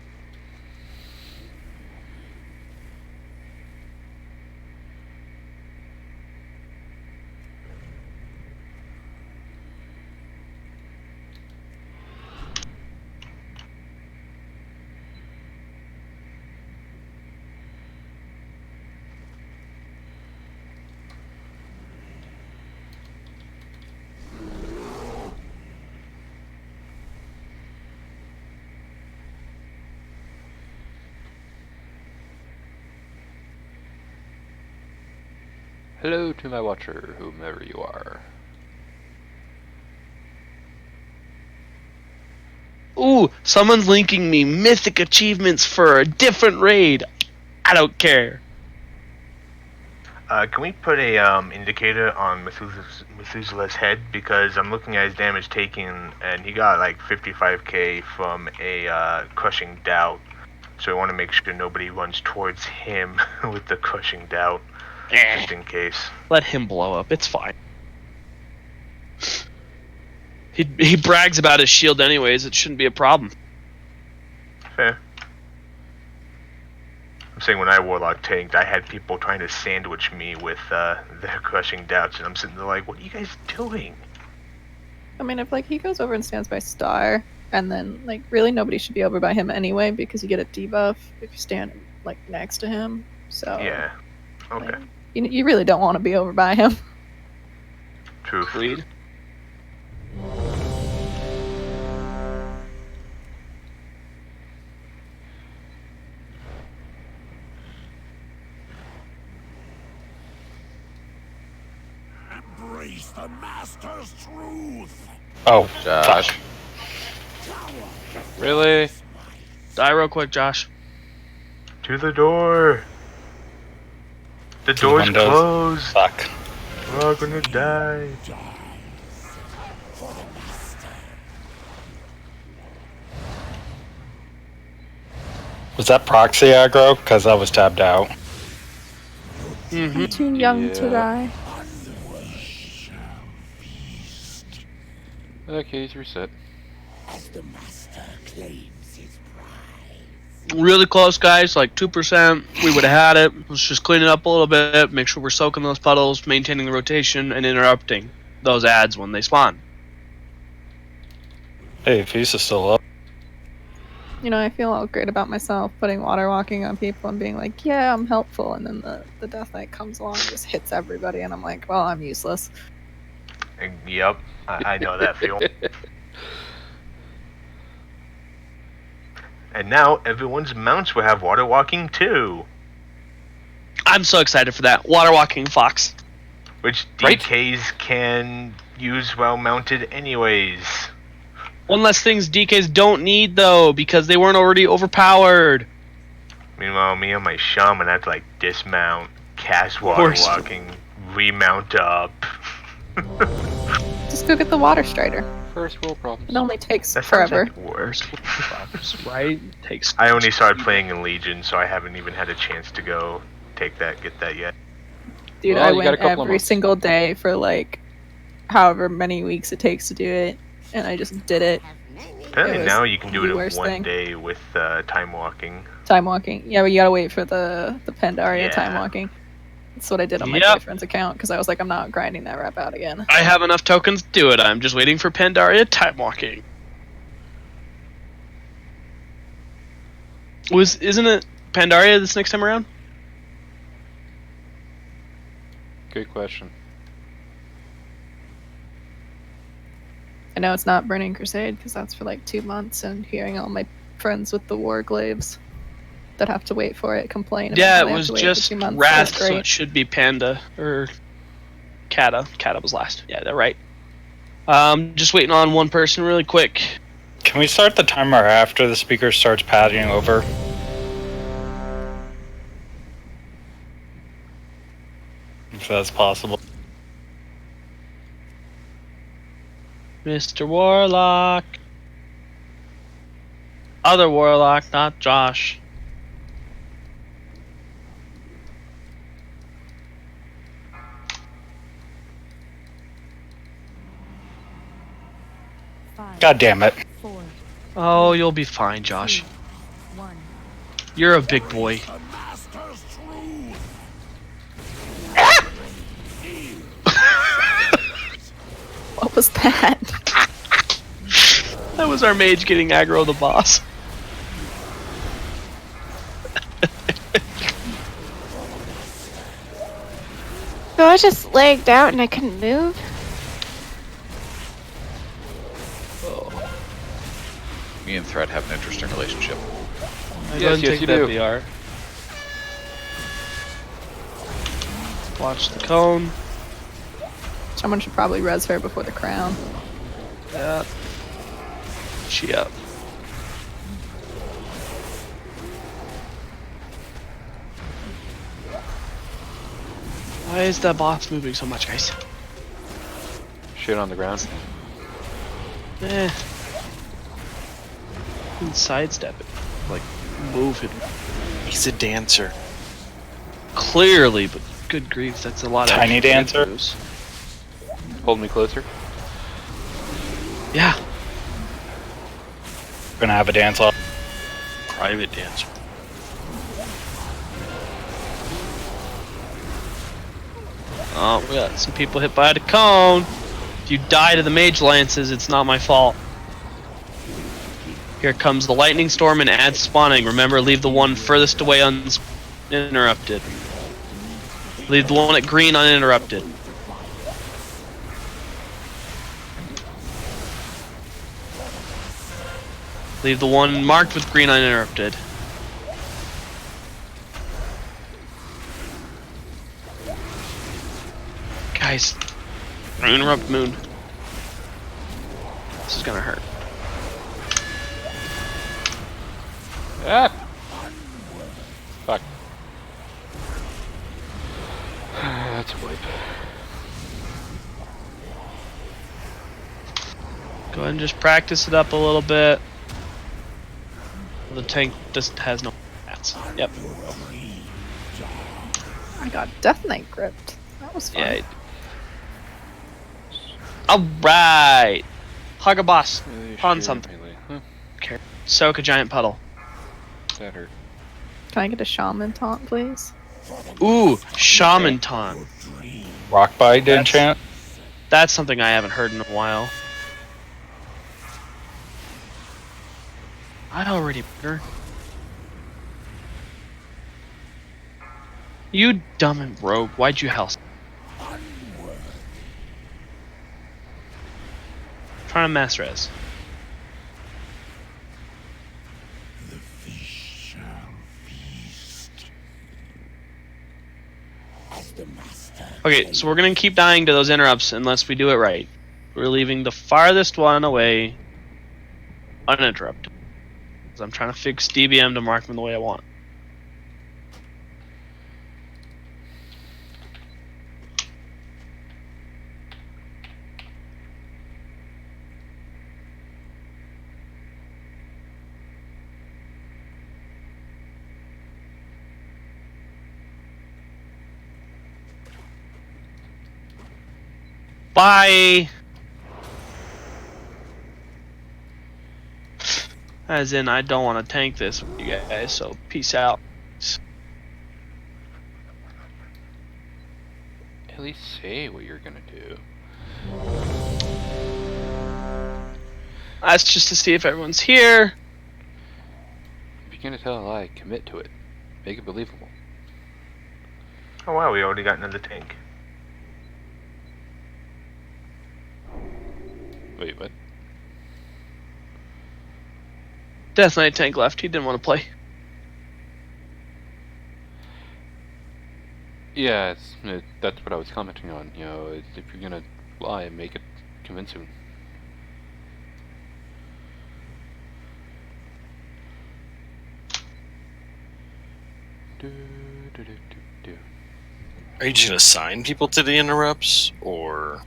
Hello to my watcher, whomever you are. Ooh, someone's linking me mythic achievements for a different raid. I don't care. Can we put a indicator on Methuselah's head, because I'm looking at his damage taken and he got like 55k from a crushing doubt. So I want to make sure nobody runs towards him with the crushing doubt, just in case. Let him blow up. It's fine. He brags about his shield anyways. It shouldn't be a problem. Fair. I'm saying when I Warlock tanked, I had people trying to sandwich me with their crushing doubts, and I'm sitting there like, what are you guys doing? I mean, if like he goes over and stands by Star, and then like really nobody should be over by him anyway because you get a debuff if you stand like next to him. So Yeah. Okay. like, you really don't want to be over by him. True. Read. Embrace the Master's truth. Oh, Josh. fuck. Really? Die real quick, Josh. To the door. The To the door's windows. closed. Fuck. We're all gonna die. Was that proxy aggro? Because I was tabbed out. Mm-hmm. Too young to Yeah. die. Okay, he's reset. As the Master claims his prize. Really close, guys. Like 2%. We would have had it. Let's just clean it up a little bit. Make sure we're soaking those puddles, maintaining the rotation, and interrupting those ads when they spawn. Hey, if he's still up. You know, I feel all great about myself putting water walking on people and being like, yeah, I'm helpful, and then the Death Knight comes along and just hits everybody, and I'm like, well, I'm useless. Yep, I know that feel. And now everyone's mounts will have water walking too, I'm so excited for that. Water walking fox. which Right. DKs can use while mounted anyways. One less things DKs don't need though, because they weren't already overpowered. Meanwhile, me and my shaman have to like dismount, cast water course. walking, remount up. Just go get the Water Strider. First world problems. It only takes That sounds forever. like worse. Right? Takes. I only started playing in Legion, so I haven't even had a chance to go get that yet. Dude, Well, I you got a went couple of every months. single day for like however many weeks it takes to do it, and I just did it. Apparently was now you can do the it in worst one thing. day with time walking. Time walking. Yeah, but you gotta wait for the Pandaria time Yeah. walking. That's what I did on my Yep. boyfriend's account because I was like, I'm not grinding that rap out again. I have enough tokens to do it. I'm just waiting for Pandaria time walking. Isn't it Pandaria this next time around? Good question. I know it's not Burning Crusade because that's for like 2 months, and hearing all my friends with the Warglaves that have to wait for it complain. Yeah, about it how they was have to wait for just 2 months. Wrath, It's so great. it should be Panda or Kata. Kata was last. Yeah, they're right. Just waiting on one person really quick. Can we start the timer after the speaker starts patting over? If that's possible. Mr. Warlock. Other Warlock, not Josh. God damn it. 4, Oh, you'll be fine, Josh. 1. You're a big boy. What was that? That was our mage getting aggro the boss. So I just lagged out and I couldn't move. Me and Thread have an interesting relationship. Yes, you do. VR. Watch the cone. Someone should probably res her before the crown. Yeah. She up. Why is that boss moving so much, guys? Shit on the ground. Eh. You can sidestep it. Like, move it. He's a dancer. Clearly, but good grief, that's a lot of Tiny extra dancer? moves. Hold me closer. Yeah. Gonna have a dance off. Private dancer. Oh, we got some people hit by the cone. If you die to the mage lances, it's not my fault. Here comes the lightning storm and add spawning. Remember, leave the one furthest away uninterrupted. Leave the one at green uninterrupted. Leave the one marked with green uninterrupted. Guys, don't interrupt Moon. This is gonna hurt. Ah! Fuck. That's a wipe. Go ahead and just practice it up a little bit. The tank just has no stats. Yep. I got Death Knight gripped. That was fun. Yeah. Alright! Hug a boss. On something. Huh, Okay. Soak a giant puddle. that hurt. Can I get a shaman taunt, please? Ooh, shaman taunt. Rock bite enchant. That's something I haven't heard in a while. I already better. You dumb and rogue. Why'd you house? Trying to mass res. The fish shall feast. As the master Okay, so we're gonna keep dying to those interrupts unless we do it right. We're leaving the farthest one away uninterrupted. Because I'm trying to fix DBM to mark them the way I want. Bye. As in, I don't want to tank this with you guys, so peace out. At least say what you're gonna do. That's just to see if everyone's here. If you're gonna tell a lie, commit to it. Make it believable. Oh wow, we already got another tank. Wait, what? Death Knight tank left. He didn't want to play. Yeah, that's what I was commenting on. You know, if you're gonna lie, make it convincing. Are you just gonna assign people to the interrupts, or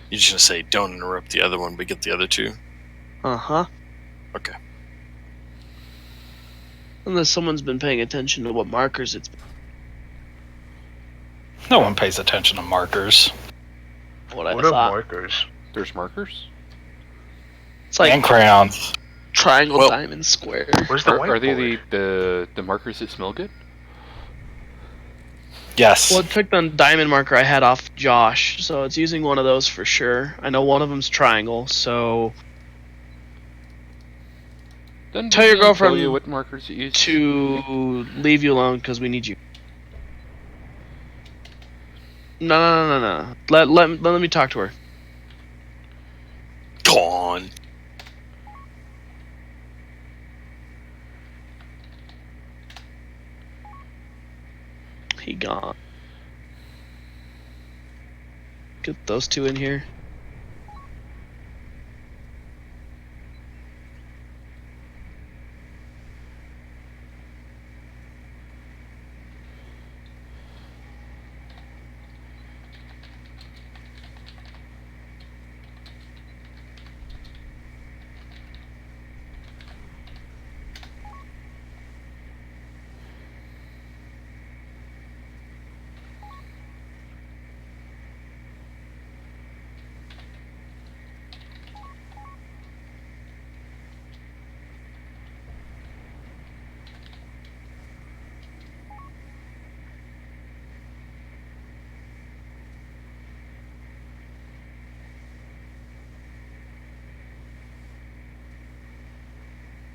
you just gonna say don't interrupt the other one, but get the other two? Uh-huh. Okay. Unless someone's been paying attention to what markers it's been. No one pays attention to markers. What I What are thought. markers? There's markers? It's like And crayons. triangle, Well- diamond, square. Where's the Are they whiteboard? the markers that smell good? Yes. Well, it took the diamond marker I had off Josh, so it's using one of those for sure. I know one of them's triangle, so Then tell your girlfriend you what markers you use. to leave you alone because we need you. No. Let me talk to her. Gone. He gone. Get those two in here.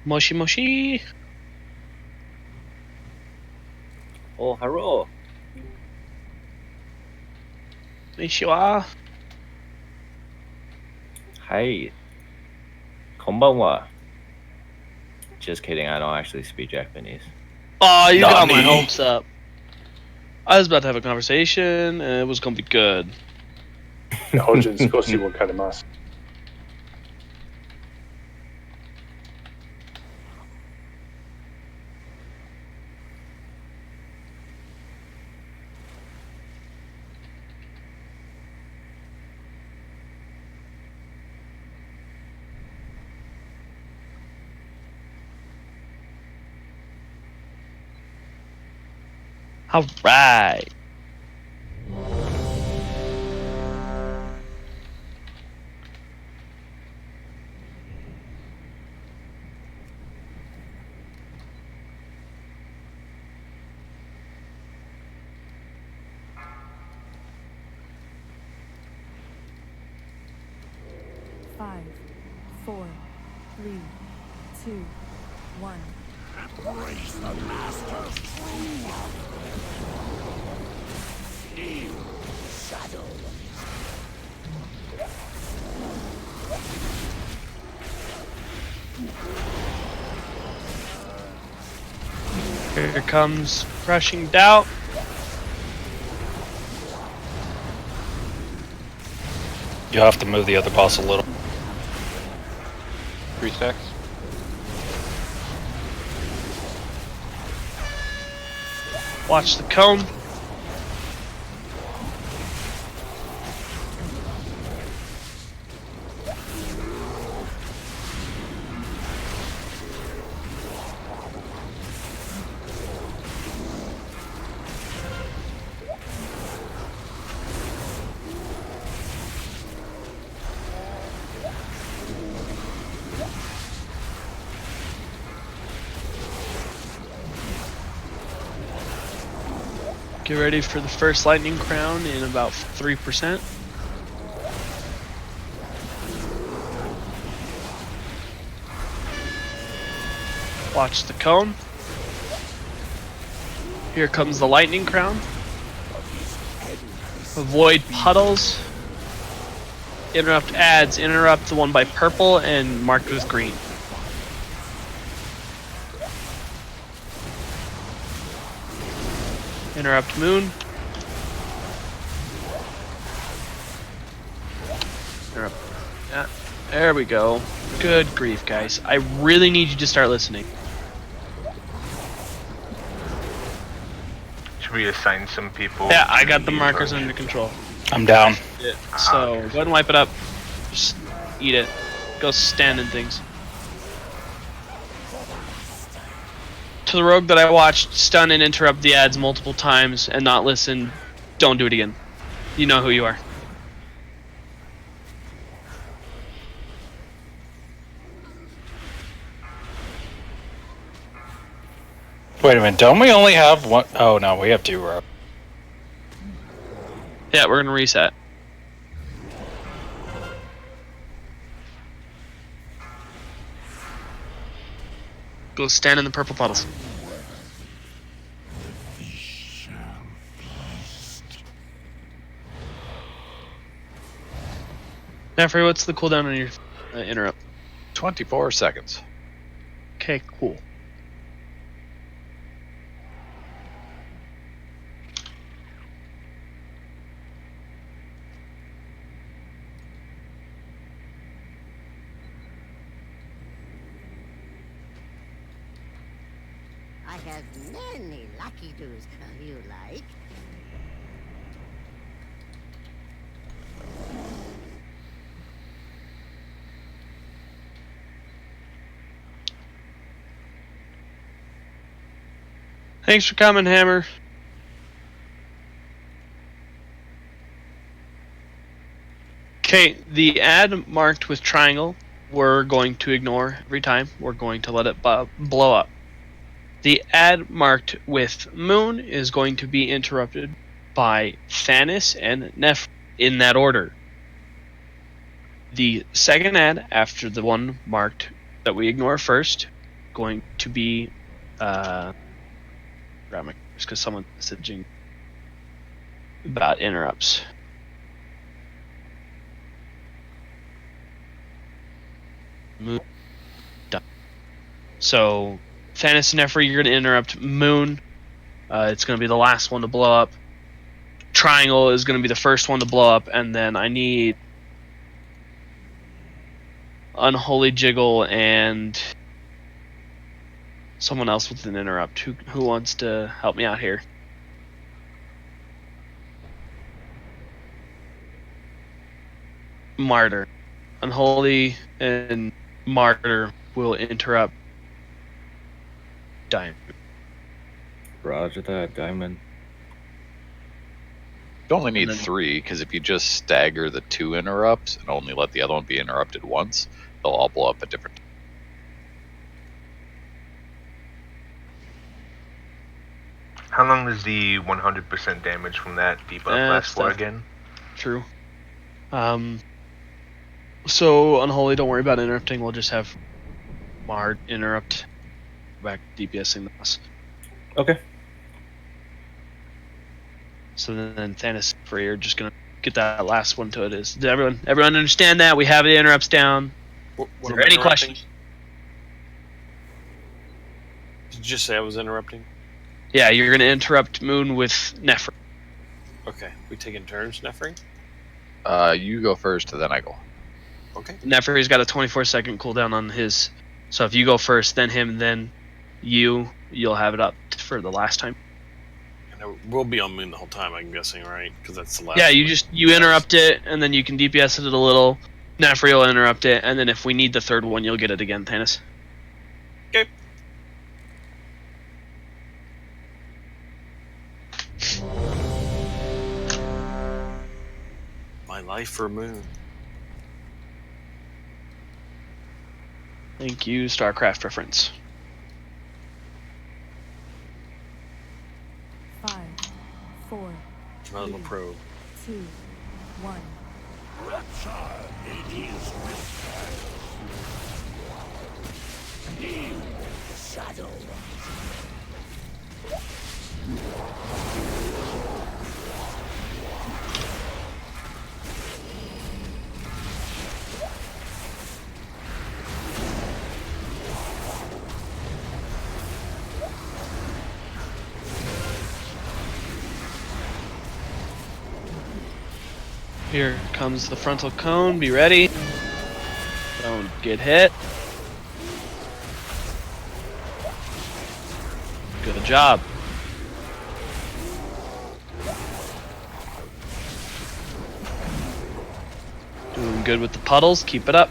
Moshi moshi. Oh, hello. 你喜欢? Hi. Konbanwa. Just kidding, I don't actually speak Japanese. Oh, you got my Nani? hopes up. I was about to have a conversation, and it was gonna be good. All right. Five, four, three, two, one. Embrace the master's true feel shadow. Here comes Crushing Doubt. You have to move the other boss a little. 3 stacks. Watch the cone. Get ready for the first lightning crown in about 3%. Watch the cone. Here comes the lightning crown. Avoid puddles. Interrupt adds. Interrupt the one by purple and marked with green. Interrupt moon. Interrupt. Yeah, there we go. Good grief, guys. I really need you to start listening. Should we assign some people? Yeah, I got to the the markers approach? under control. I'm down. So, go ahead and wipe it up. Just eat it. Go stand in things. To the rogue that I watched stun and interrupt the ads multiple times and not listen, don't do it again. You know who you are. Wait a minute, don't we only have one? Oh no, we have 2 rogues. Yeah, we're gonna reset. Go stand in the purple puddles. Jeffrey, what's the cooldown on your interrupt? 24 seconds. Okay, cool. I have many lucky doos you like. Thanks for coming, Hammer. Okay, the ad marked with triangle, we're going to ignore every time. We're going to let it blow up. The ad marked with moon is going to be interrupted by Thanos and Neph in that order. The second ad after the one marked that we ignore first, going to be because someone's messaging about interrupts. Moon. Done. So Thanos and Nephri, you're going to interrupt Moon. It's going to be the last one to blow up. Triangle is going to be the first one to blow up, and then I need Unholy Jiggle and someone else with an interrupt. Who wants to help me out here? Martyr. Unholy and Martyr will interrupt Diamond. Roger that, Diamond. You only need 3, because if you just stagger the 2 interrupts and only let the other one be interrupted once, they'll all blow up at different times. How long does the 100% damage from that debuff last for again? True. So Unholy, don't worry about interrupting. We'll just have Mard interrupt back DPSing the boss. Okay. So then Thanos for you're just gonna get that last one to it. Did everyone understand that? We have the interrupts down. What Is there any questions? Did you just say I was interrupting? Yeah, you're gonna interrupt Moon with Nephri. Okay, we taking turns, Nefri? You go first, and then I go. Okay. Nephri's got a 24-second cooldown on his. So if you go first, then him, then you'll have it up for the last time. And we'll be on Moon the whole time, I'm guessing, right? Because that's the last. Yeah, you interrupt it, and then you can DPS it a little. Nephri will interrupt it, and then if we need the third one, you'll get it again, Thanos. Okay. My life for Moon. Thank you, StarCraft reference. 5, Another probe. 2, 1. Rapture, it is whispered. Feel the shadow. Here comes the frontal cone. Be ready. Don't get hit. Good job. Doing good with the puddles. Keep it up.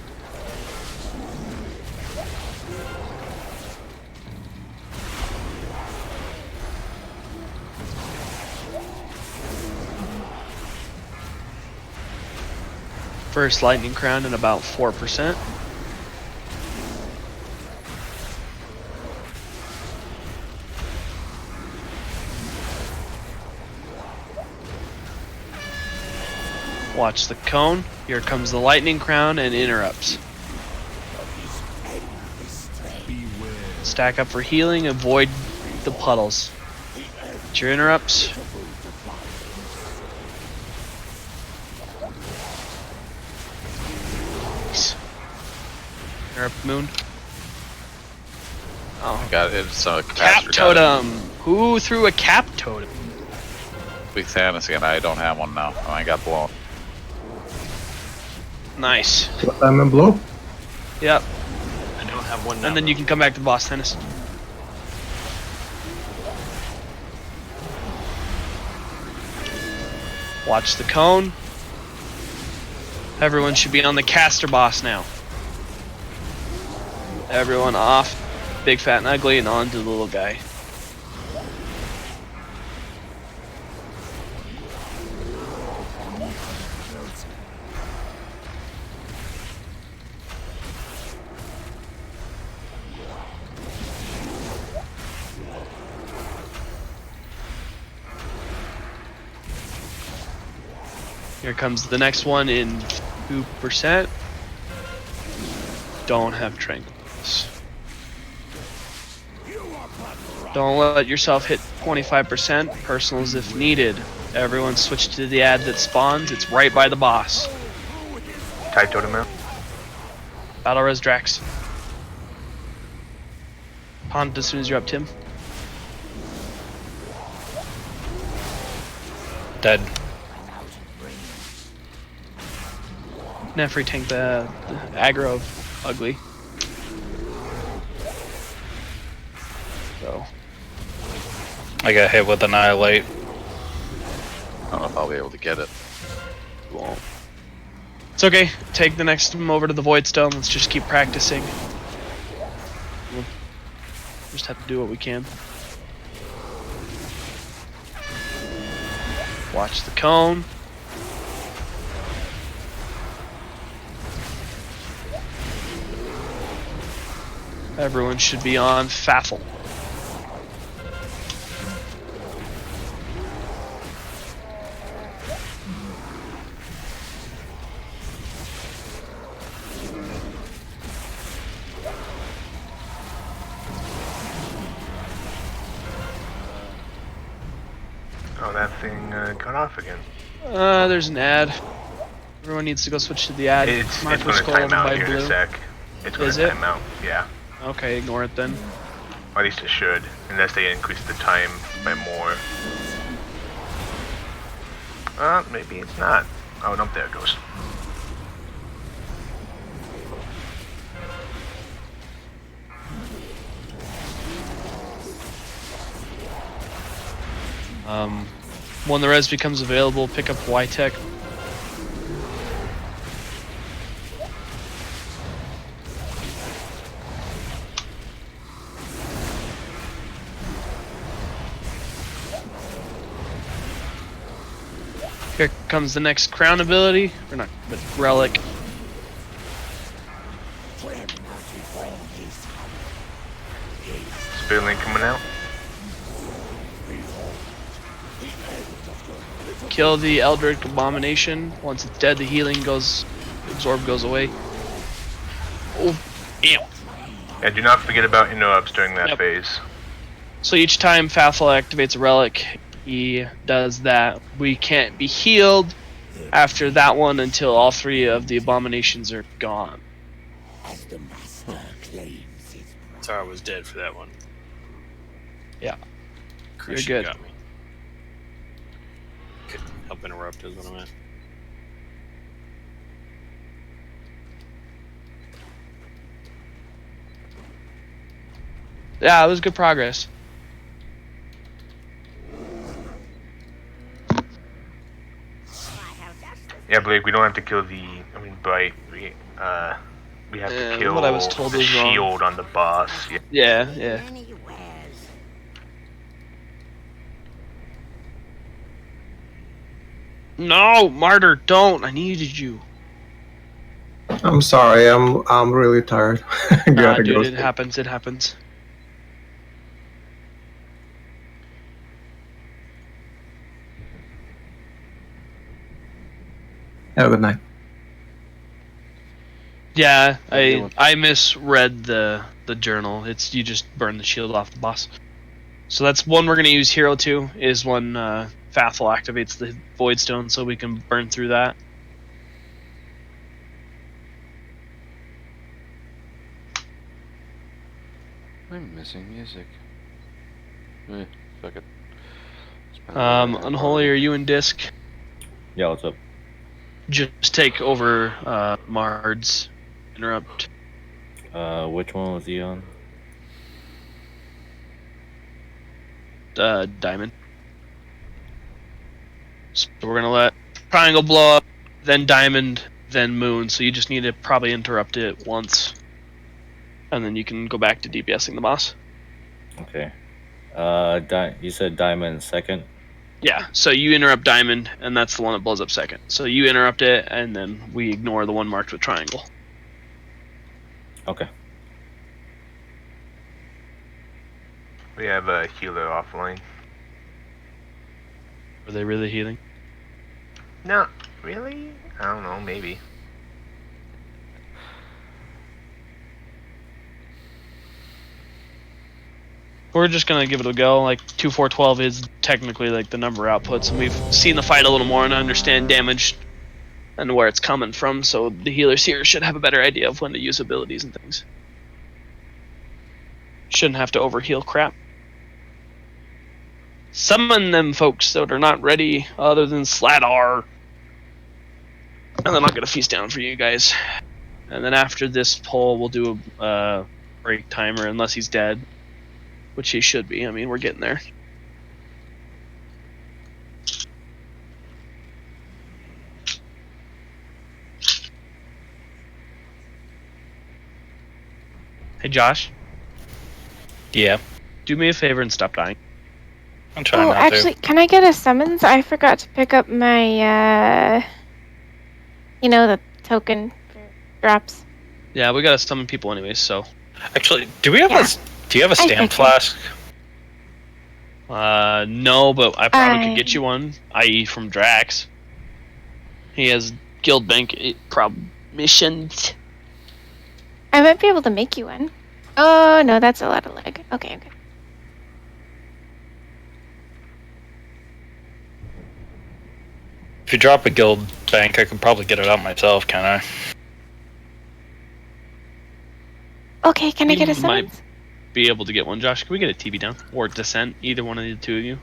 First lightning crown in about 4%. Watch the cone. Here comes the lightning crown and interrupts. Stack up for healing. Avoid the puddles. Get your interrupts. Interrupt moon. Oh, Got it. It's a cap totem. Who threw a cap totem? Big Thanos again. I don't have one now. I got blown. Nice. Diamond blow. Yep. I don't have one now. And then you can come back to the boss tennis. Watch the cone. Everyone should be on the caster boss now. Everyone off Big Fat and Ugly and on to the little guy. Here comes the next one in 2%. Don't have tranquils. Don't let yourself hit 25%. Personals if needed. Everyone switch to the ad that spawns. It's right by the boss. Tide totem out. Battle res Drax. Pond as soon as you're up, Tim. Dead. Nefri tank the aggro of Ugly. So. I got hit with Annihilate. I don't know if I'll be able to get it. Won't. It's okay. Take the next one over to the Void Stone. Let's just keep practicing. We'll just have to do what we can. Watch the cone. Everyone should be on Faffle. Oh, that thing got off again. There's an ad. Everyone needs to go switch to the ad. It's Mark going was to time out by here in blue. a sec. It's going Is to it? time out. Yeah. Okay, ignore it then. Or at least it should, unless they increase the time by more. Maybe it's not. Oh, no, there it goes. When the res becomes available, pick up Y-Tech. Here comes the next crown ability, or not, but relic. Spirit Link coming out. Kill the Eldritch Abomination. Once it's dead, the healing absorb goes away. Oh, ew. Yeah, do not forget about interrupts during that phase. So each time Fathful activates a relic, he does that. We can't be healed after that one until all 3 of the abominations are gone. Tara was dead for that one. Yeah. Christian You're good. got me. Couldn't help interrupt is what I meant. Yeah, it was good progress. Yeah, Blake, we don't have to kill the. I mean, Bright. We have to kill what I was told the was wrong. shield on the boss. Yeah. No, Martyr, don't. I needed you. I'm sorry. I'm really tired. Nah, Gotta dude, go. it happens. It happens. Have a good night. Yeah, I misread the journal. It's you just burn the shield off the boss. So that's one we're gonna use. Hero 2 is when Fathful activates the Void Stone, so we can burn through that. I'm missing music. Fuck it. Unholy, are you in disc? Yeah, what's up? Just take over Mard's interrupt. Which one was he on? Diamond. So we're gonna let Triangle blow up, then Diamond, then Moon. So you just need to probably interrupt it once, and then you can go back to DPSing the boss. Okay. You said Diamond second? Yeah, so you interrupt Diamond, and that's the one that blows up second. So you interrupt it, and then we ignore the one marked with Triangle. Okay. We have a healer offline. Are they really healing? No, really? I don't know, maybe. We're just gonna give it a go. Like 2-4-12 is technically like the number outputs, and we've seen the fight a little more and understand damage and where it's coming from. So the healers here should have a better idea of when to use abilities and things. Shouldn't have to overheal crap. Summon them folks that are not ready, other than Sladar, and then I'll get a feast down for you guys. And then after this poll, we'll do a break timer unless he's dead. Which he should be. I mean, we're getting there. Hey, Josh. Yeah. Do me a favor and stop dying. I'm trying not actually, can I get a summons? I forgot to pick up my, the token for drops. Yeah, we gotta summon people anyways, so. Actually, do you have a stamp flask? No, but I probably could get you one, i.e. from Drax. He has guild bank missions. I might be able to make you one. Oh, no, that's a lot of leg. Okay. If you drop a guild bank, I could probably get it out myself, can I? Okay, can I get a summons? Might be able to get one. Josh, can we get a TV down? Or Descent? Either one of the two of you.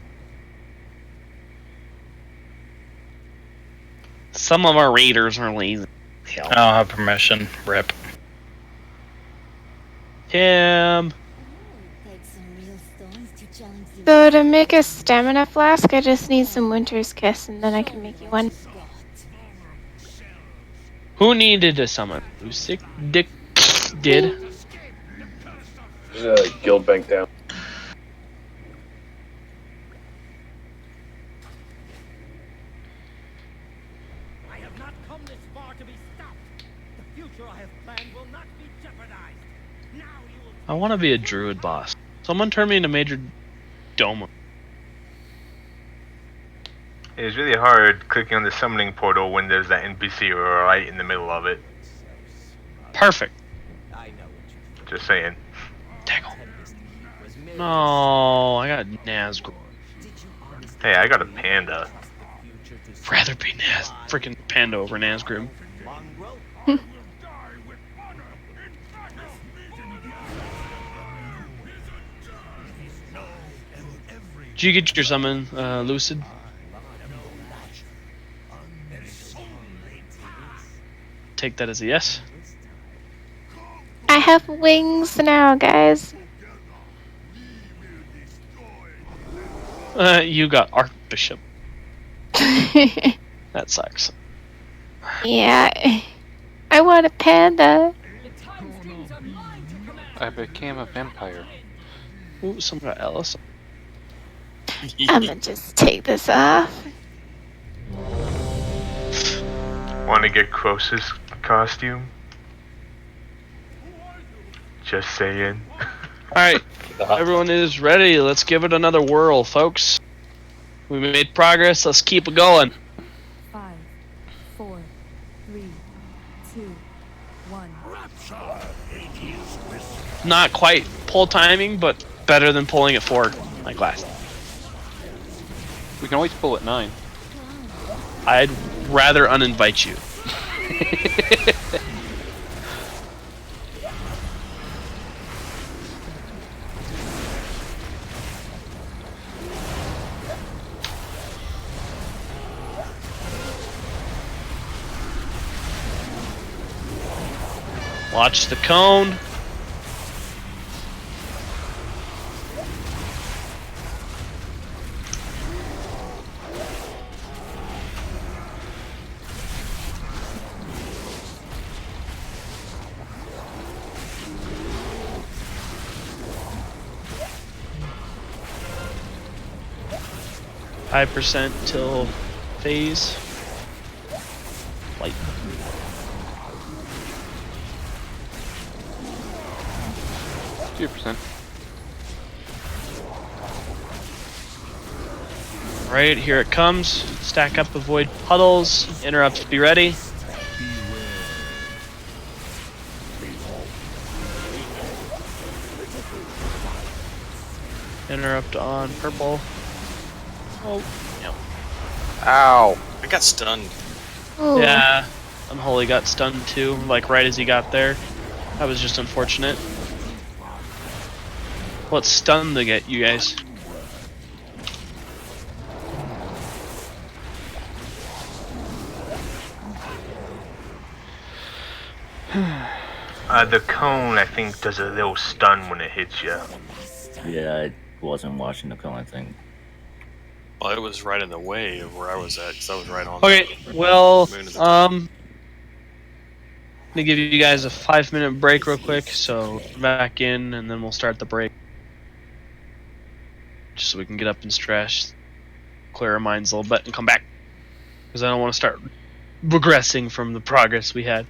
Some of our raiders are lazy. Hell. I don't have permission. Rip. Tim. So to make a stamina flask, I just need some Winter's Kiss, and then I can make you one. Who needed a summon? Who sick dick did? There's a guild bank down. I have not come this far to be stopped. The future I have planned will not be jeopardized. Now you will. I want to be a druid boss. Someone turn me into Major Domo. It was really hard clicking on the summoning portal when there's that NPC right in the middle of it. Perfect. Just saying. No, I got Nazgul. Hey, I got a panda. Rather be freaking Panda over Nazgrim. Did you get your summon, Lucid? Take that as a yes. I have wings now, guys. You got Archbishop. That sucks. Yeah. I want a panda. I became a vampire. Ooh, someone got Ellis. I'm gonna just take this off. Want to get Cross's costume? Just saying. Alright, everyone is ready. Let's give it another whirl, folks. We made progress. Let's keep it going. 5, 4, 3, 2, 1. Not quite pull timing, but better than pulling at 4 like last. We can always pull at 9. I'd rather uninvite you. Watch the cone. %, till phase. Light. Right, here it comes. Stack up, avoid puddles. Interrupt, be ready. Interrupt on purple. Oh, no. Ow. I got stunned. Ooh. Yeah, Unholy got stunned too, like right as he got there. That was just unfortunate. What stun to get you guys? The cone, I think, does a little stun when it hits you. Yeah, I wasn't watching the cone, I think. Well, it was right in the way of where I was at, because I was right on. Okay, well, I'm gonna give you guys a 5-minute break real quick, so back in, and then we'll start the break. Just so we can get up and stretch, clear our minds a little bit, and come back. Because I don't want to start regressing from the progress we had.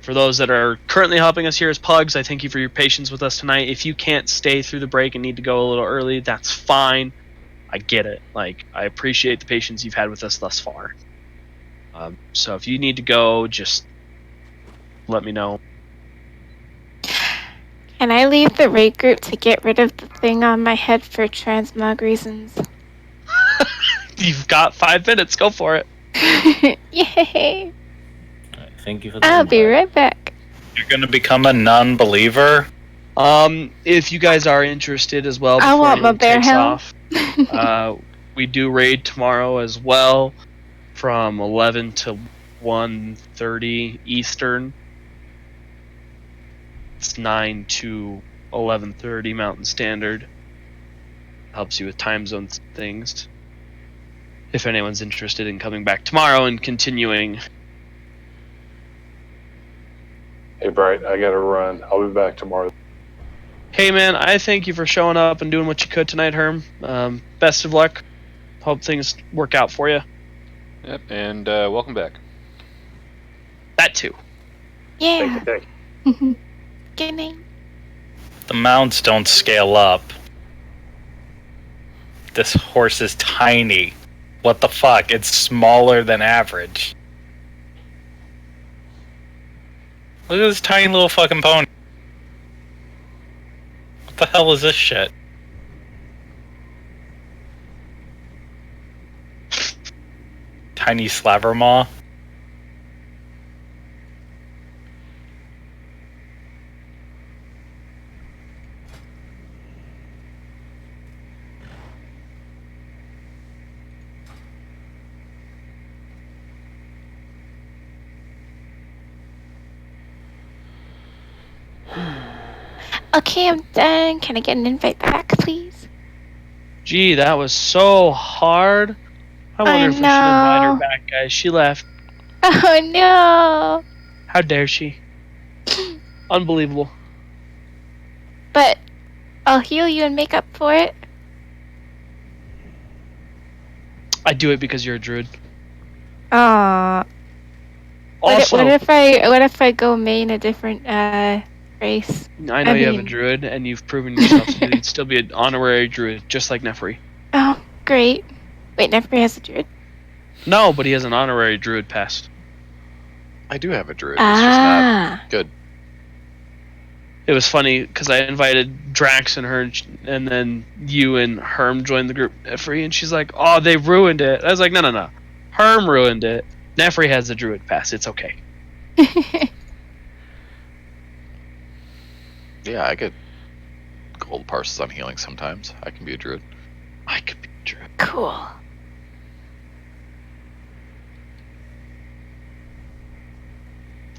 For those that are currently helping us here as pugs, I thank you for your patience with us tonight. If you can't stay through the break and need to go a little early, that's fine. I get it. Like, I appreciate the patience you've had with us thus far. So if you need to go, just let me know. Can I leave the raid group to get rid of the thing on my head for transmog reasons? You've got 5 minutes. Go for it. Yay! Thank you for the I'll be right back. You're gonna become a non-believer? If you guys are interested as well, I before want my anyone bear takes helm. off, we do raid tomorrow as well, from 11 to 1:30 Eastern. It's 9 to 11:30 Mountain Standard. Helps you with time zones and things. If anyone's interested in coming back tomorrow and continuing. Hey, Bright, I gotta run. I'll be back tomorrow. Hey man, I thank you for showing up and doing what you could tonight, Herm. Best of luck. Hope things work out for you. Yep, and welcome back. That too. Yeah. Thank Good night. The mounts don't scale up. This horse is tiny. What the fuck? It's smaller than average. Look at this tiny little fucking pony. What the hell is this shit? Tiny slavermaw? Okay, I'm done. Can I get an invite back, please? Gee, that was so hard. I wonder if we should invite her know. back, guys. She left. Oh no! How dare she? Unbelievable. But I'll heal you and make up for it. I do it because you're a druid. Aww. Also, What if I go main a different race? I know you have a druid, and you've proven yourself to be, still be an honorary druid, just like Nefri. Oh, great. Wait, Nefri has a druid? No, but he has an honorary druid pass. I do have a druid. It's just not good. It was funny because I invited Drax and her, and then you and Herm joined the group, Nefri, and she's like, "Oh, they ruined it." I was like, "No. Herm ruined it. Nefri has the druid pass. It's okay." Yeah, I get gold parses on healing sometimes. I can be a druid. I could be a druid. Cool.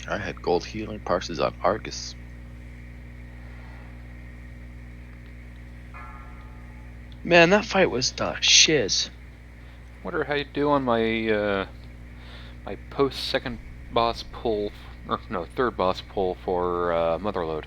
I had gold healing parses on Argus. Man, that fight was the shiz. Wonder how you do on my my post second boss pull, or no, third boss pull for Motherload.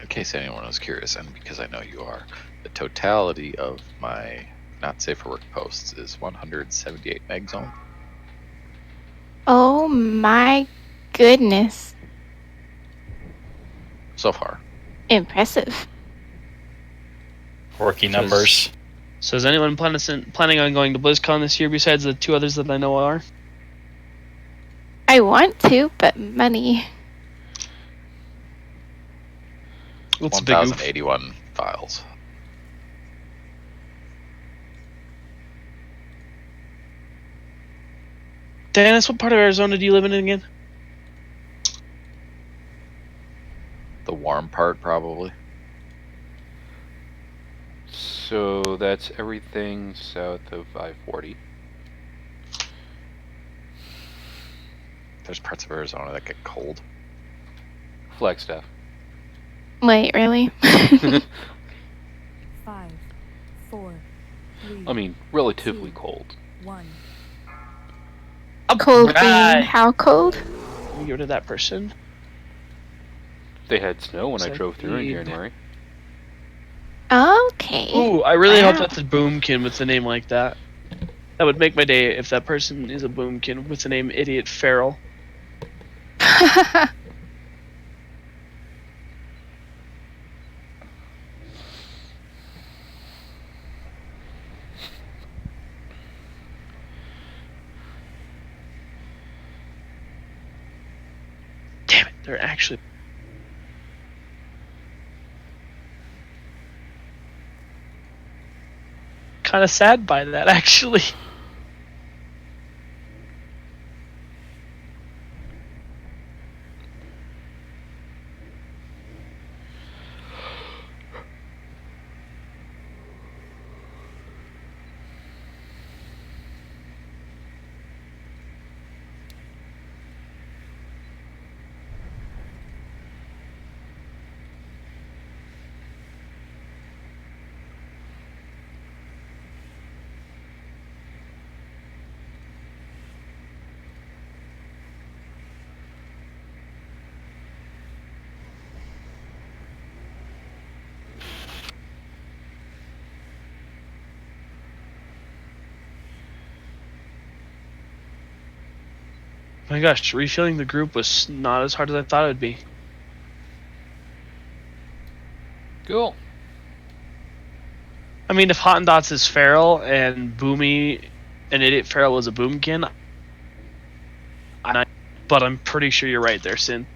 In case anyone was curious, and because I know you are, the totality of my not safe for work posts is 178 meg zone. Oh my goodness. So far. Impressive. Rookie numbers. So is anyone planning on going to BlizzCon this year besides the two others that I know are? I want to, but money. What's a big oof? 1,081 files. Dennis, what part of Arizona do you live in again? The warm part, probably. So that's everything south of I-40. There's parts of Arizona that get cold. Flagstaff. Wait, really? 5, 4, 3. I mean, relatively cold. 1. Cold being how cold? Let me go to that person. They had snow when I So drove through in need- January. Okay. Ooh, I really hope Wow. that's a boomkin with a name like that. That would make my day if that person is a boomkin with the name Idiot Feral. Damn it, they're actually... kind of sad by that, actually. My gosh, refilling the group was not as hard as I thought it would be. Cool. I mean, if Hottendots is feral and Boomy and Idiot Feral was a boomkin, but I'm pretty sure you're right there, Sin.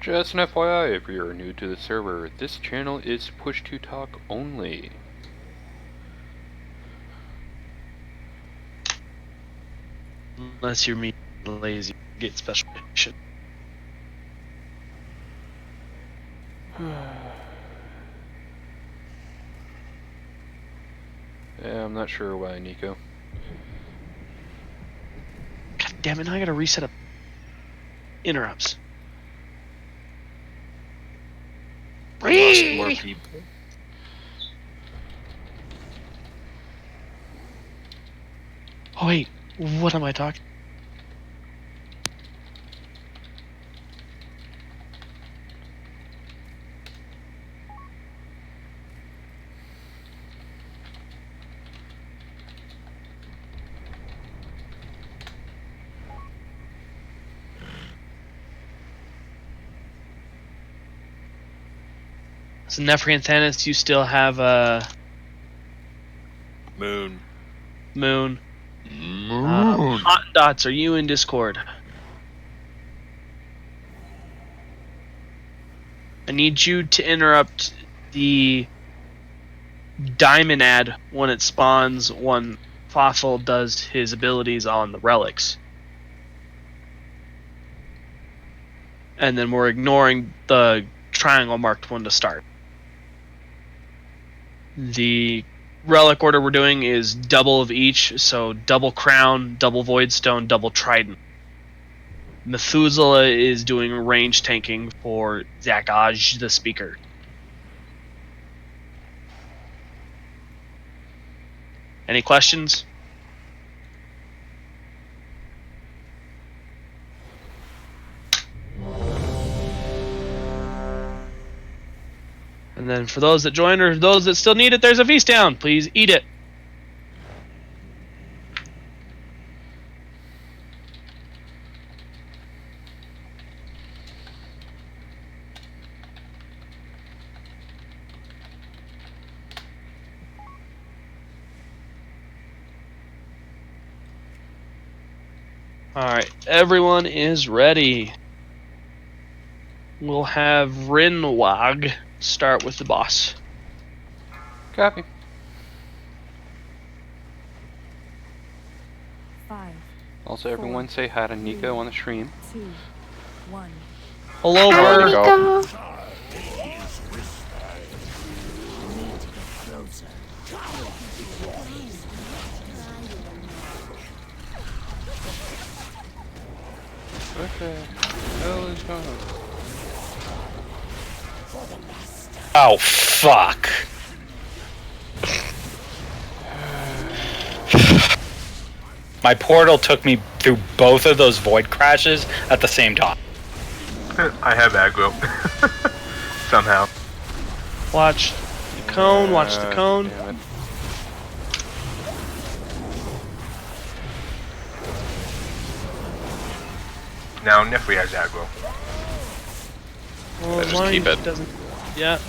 Just an FYI, if you're new to the server, this channel is push to talk only. Unless you're me lazy, get special edition. Yeah, I'm not sure why, Nico. God damn it! Now I gotta reset up interrupts. Lost more people. Oh wait, what am I talking? So Nefri and Thanos, you still have Moon. Moon. Hottendots, are you in Discord? I need you to interrupt the diamond ad when it spawns when Fossil does his abilities on the relics. And then we're ignoring the triangle marked one to start. The relic order we're doing is double of each, so double crown, double voidstone, double trident. Methuselah is doing range tanking for Zakaj the Speaker. Any questions? And then for those that join or those that still need it, there's a feast down. Please eat it. Alright, everyone is ready. We'll have Rinwag start with the boss. Copy. 5. Also, everyone say hi to Nico on the stream. 2, 1. Hello, Hi, Bird. Nico. What the hell is going on? Oh, fuck. My portal took me through both of those void crashes at the same time. I have aggro. Somehow. Watch the cone, watch the cone. Damn it. Now Nefri has aggro. Well, Just mine keep it. doesn't. Yeah.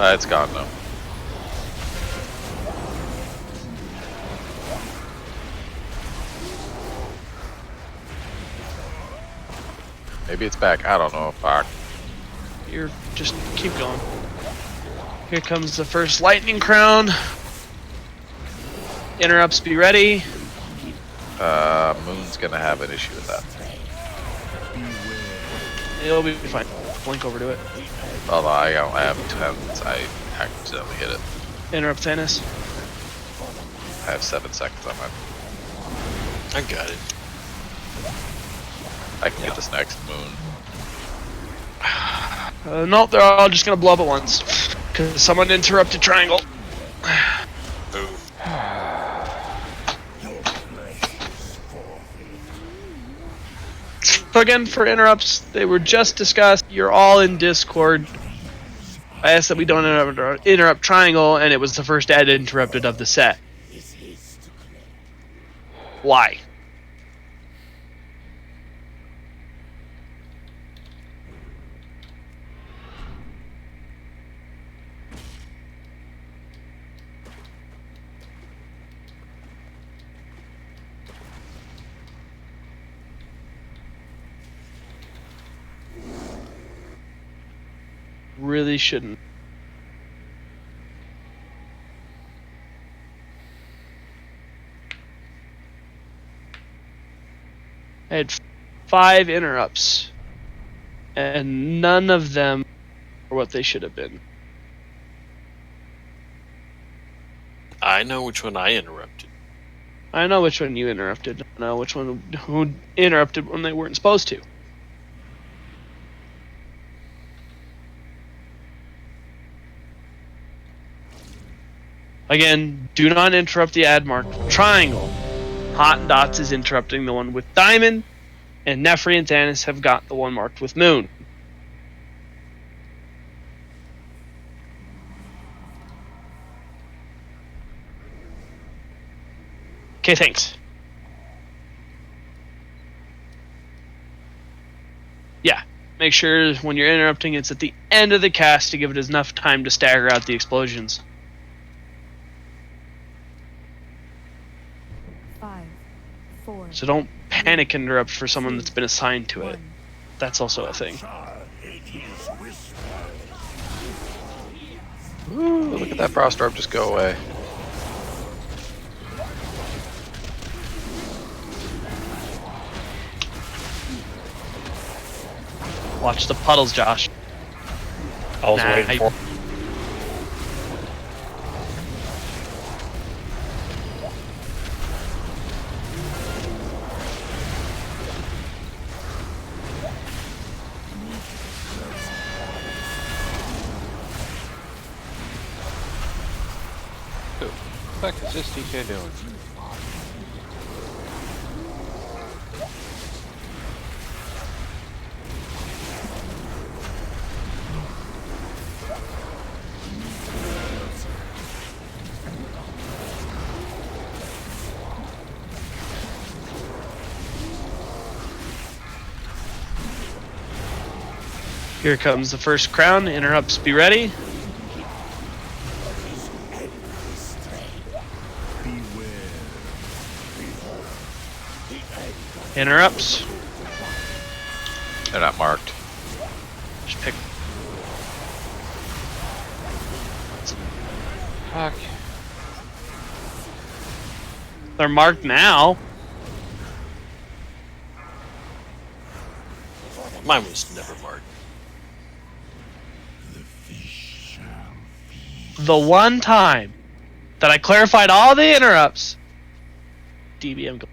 It's gone now. Maybe it's back. I don't know. Fuck. You're just keep going. Here comes the first lightning crown. Interrupts, be ready. Moon's gonna have an issue with that. It'll be fine. Blink over to it. Although I have 10s, I accidentally hit it. Interrupt Thanos. I have 7 seconds on mine. I got it. I can get this next Moon. Nope, they're all just gonna blow up at once. Because someone interrupted triangle. Ooh. So again, for interrupts, they were just discussed. You're all in Discord. I asked that we don't interrupt triangle, and it was the first ad interrupted of the set. Why? Really shouldn't. I had 5 interrupts, and none of them are what they should have been. I know which one I interrupted. I know which one you interrupted. I know which one who interrupted when they weren't supposed to. Again, do not interrupt the ad mark. Triangle. Hot and Dots is interrupting the one with Diamond, and Nefri and Thanos have got the one marked with Moon. Okay, thanks. Yeah, make sure when you're interrupting it's at the end of the cast to give it enough time to stagger out the explosions. 5, 4. So don't panic interrupt for someone that's been assigned to it. That's also a thing. Ooh, look at that frost orb just go away. Watch the puddles, Josh. I was waiting for. What the fuck is this TK doing? Here comes the first crown. Interrupts, be ready. Interrupts. They're not marked. Just pick. Fuck. They're marked now. Mine was never marked. The one time that I clarified all the interrupts, DBM go,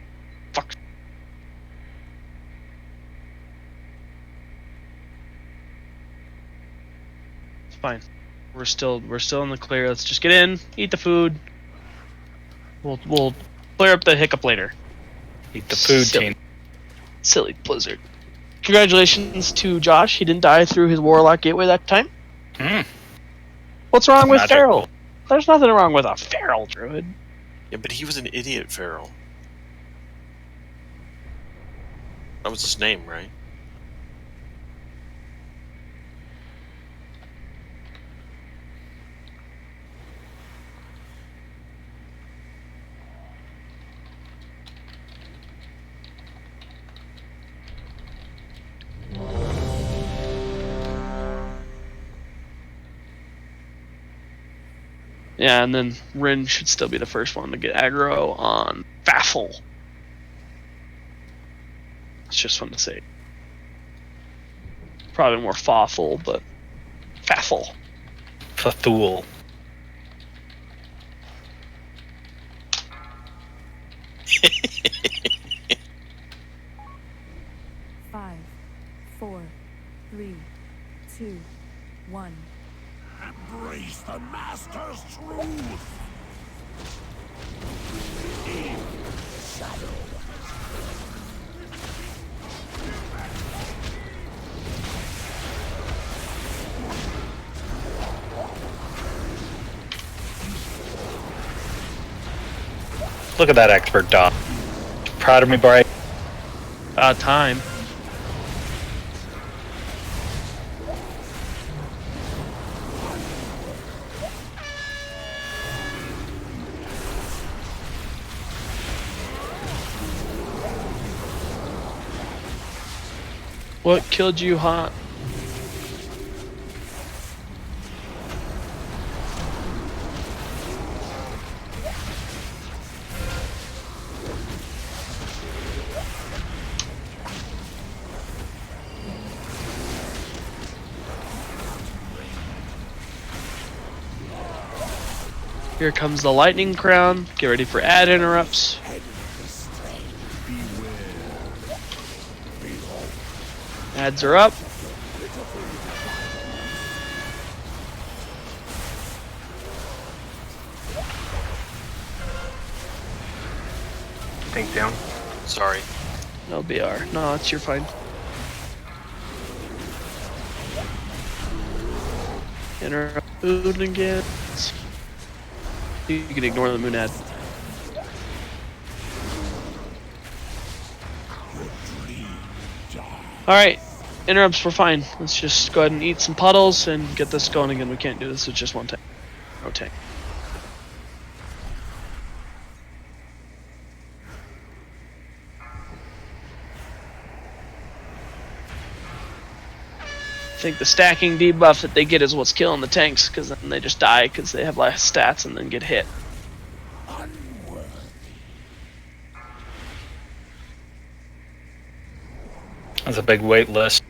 fuck. It's fine. We're still in the clear. Let's just get in, eat the food. We'll clear up the hiccup later. Eat the food, team. Silly Blizzard. Congratulations to Josh. He didn't die through his Warlock Gateway that time. What's wrong with Magical. Feral? There's nothing wrong with a Feral Druid. Yeah, but he was an idiot feral. That was his name, right? Yeah, and then Rin should still be the first one to get aggro on Baffle. It's just fun to say. Probably more fawful, but faffle. Fathul. Five, 4, 3, 2, 1. Embrace the Master's truth! In shadow. Look at that expert dog. Proud of me, Bryce. Time. What killed you, Hot? Here comes the lightning crown. Get ready for ad interrupts. Ads are up. Tank down. Sorry. No BR. No, it's you're fine. Interrupt food again. You can ignore the moon ad. Alright, interrupts, we're fine. Let's just go ahead and eat some puddles and get this going again. We can't do this with just one tank. No tank. I think the stacking debuff that they get is what's killing the tanks, because then they just die because they have less stats and then get hit. That's a big wait list.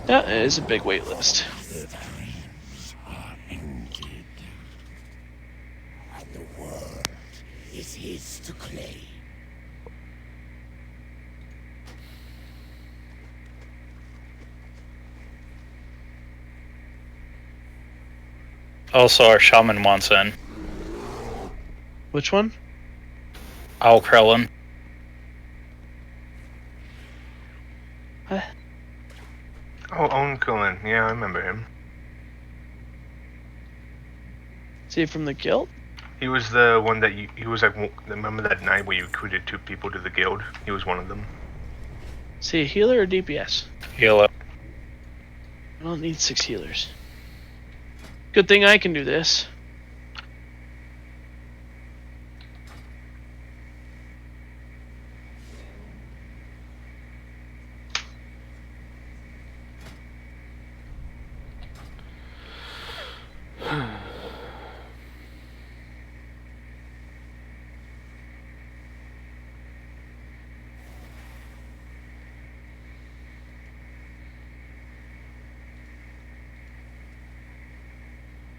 Yeah, it is a big wait list. The dreams are ended. And the world is his to claim. Also, our shaman wants in. Which one? Al Krellin. Oh, Owen Cullen. Yeah, I remember him. Is he from the guild? He was the one that he was like, remember that night where you recruited 2 people to the guild? He was one of them. Is he a healer or DPS? Healer. I don't need 6 healers. Good thing I can do this.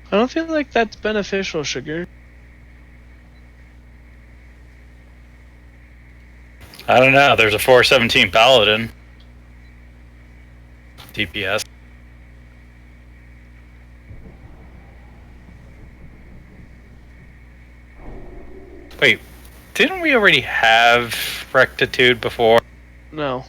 I don't feel like that's beneficial, Sugar. I don't know. There's a 417 Paladin. DPS. Wait, didn't we already have Rectitude before? No.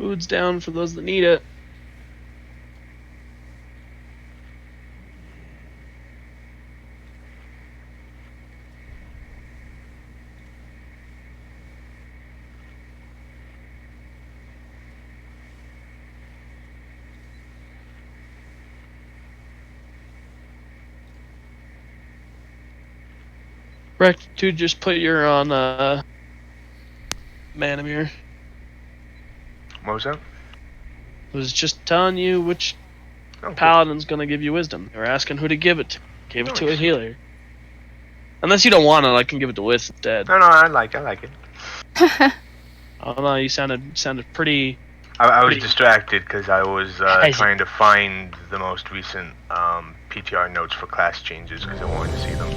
Food's down for those that need it. Rectitude, just put your on Manamir. What was that? I was just telling you which paladin's gonna give you wisdom. They were asking who to give it to. Gave it to a healer. Unless you don't want it, I can give it to With instead. No, I like it. I don't know, you sounded pretty... I was distracted because I was trying to find the most recent PTR notes for class changes because I wanted to see them.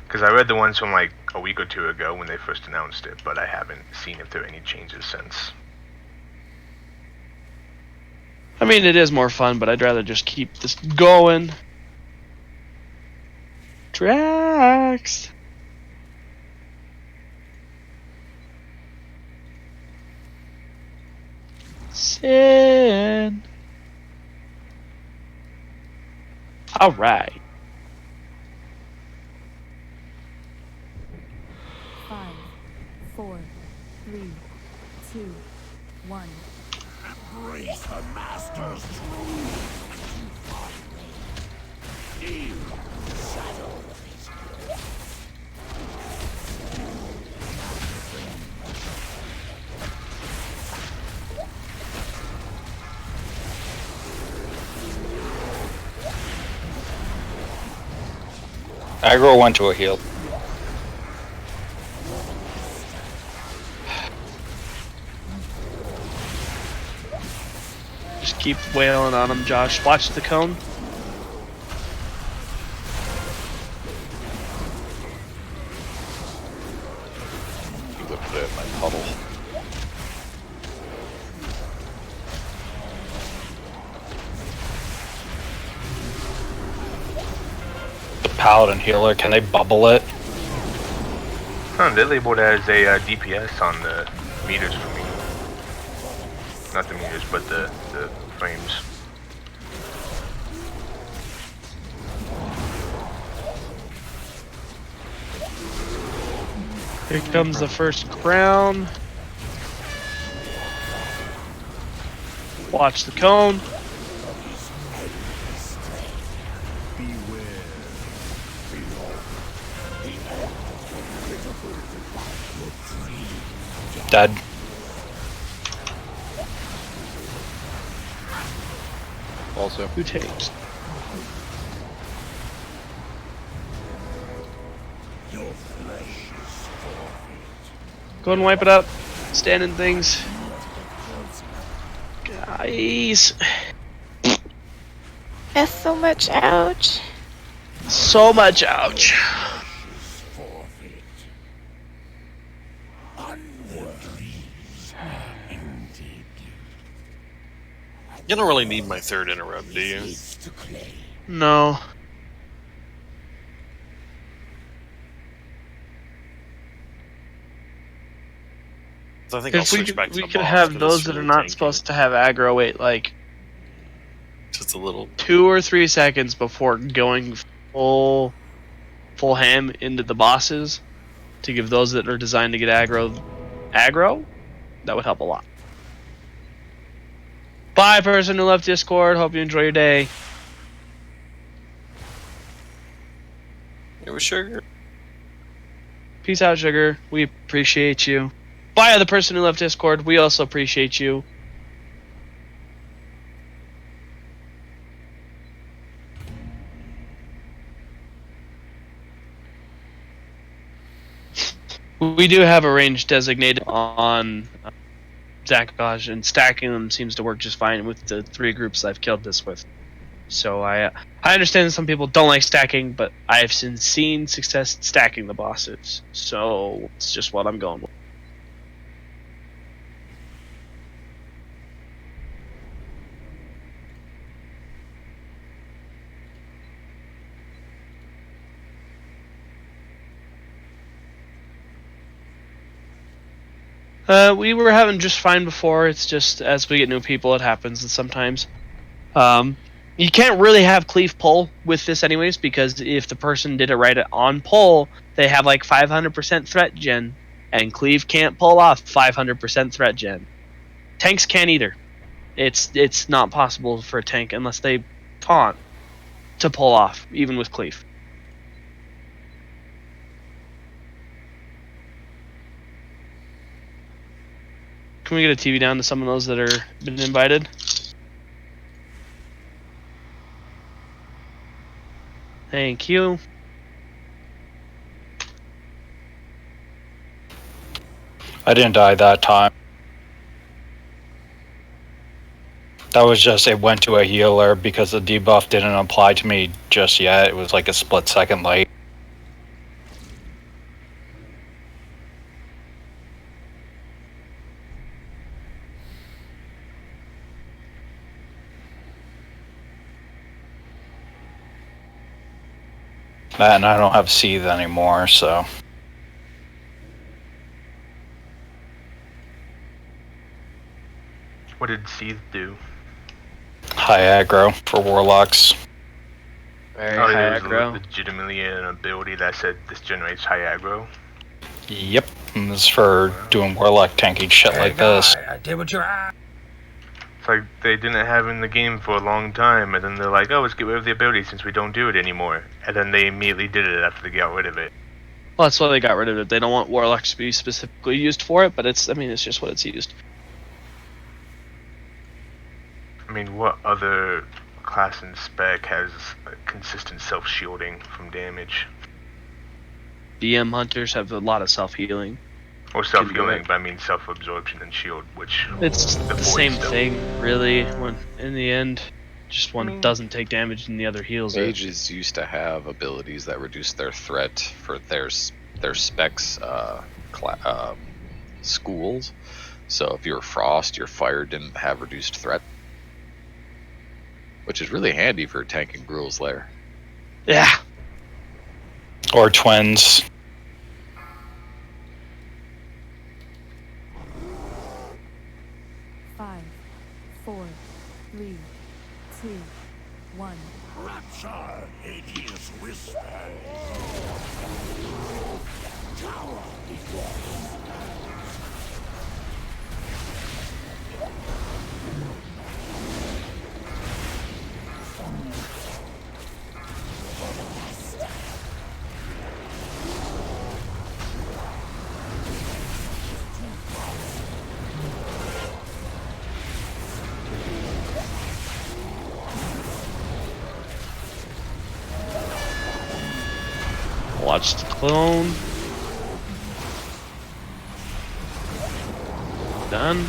Because I read the ones from like a week or two ago when they first announced it, but I haven't seen if there are any changes since. I mean, it is more fun, but I'd rather just keep this going. Drax! Sin! Alright. 5, 4, 3, 2, 1. Embrace the master's truth. Feel the shadow of his Aggro went to a heal. Just keep wailing on him, Josh. Watch the cone. You look at my puddle. The paladin healer, can they bubble it? Huh, they labeled it as a DPS on the meters for me. Not the meters, but the frames. Here comes the first crown. Watch the cone. Dead. Also. Who takes? Go and wipe it up. Standing things. Guys. That's so much ouch. So much ouch. You don't really need my third interrupt, do you? No. So I think I'll If we switch could, back to we the could boss, have 'cause those it's that are really not tanky. supposed to have aggro wait like Just a little. 2 or 3 seconds before going full ham into the bosses to give those that are designed to get aggro. That would help a lot. Bye, person who left Discord. Hope you enjoy your day. It was sugar. Peace out, Sugar. We appreciate you. Bye, the person who left Discord. We also appreciate you. We do have a range designated on Zakaj, and stacking them seems to work just fine with the 3 groups I've killed this with. So I understand that some people don't like stacking, but I've seen success stacking the bosses. So it's just what I'm going with. We were having just fine before. It's just as we get new people, it happens sometimes. You can't really have cleave pull with this anyways, because if the person did it right on pull, they have like 500% threat gen, and cleave can't pull off 500% threat gen. Tanks can't either. It's not possible for a tank unless they taunt to pull off, even with cleave. Can we get a TV down to some of those that are been invited? Thank you. I didn't die that time. That was just, it went to a healer because the debuff didn't apply to me just yet. It was like a split second late. That, and I don't have Seethe anymore, so. What did Seethe do? High aggro for warlocks. Very high high aggro. aggro. Legitimately an ability that said this generates high aggro. Yep, and this is for doing warlock tanking shit like this. I did what you're at. It's like they didn't have in the game for a long time, and then they're like, oh, let's get rid of the ability since we don't do it anymore. And then they immediately did it after they got rid of it. Well, that's why they got rid of it. They don't want warlocks to be specifically used for it, but it's just what it's used. I mean, what other class and spec has consistent self-shielding from damage? BM hunters have a lot of self-healing. Or self-healing, but I mean self-absorption and shield, which... It's the same thing, really, when in the end. Just one doesn't take damage and the other heals it. Mages used to have abilities that reduce their threat for their specs schools. So if you were Frost, your Fire didn't have reduced threat. Which is really handy for tanking Gruul's Lair. Yeah. Or twins. Five, 4, 3, 2, 1. Rapture, hideous whisper. Tower Watch the clone. Done.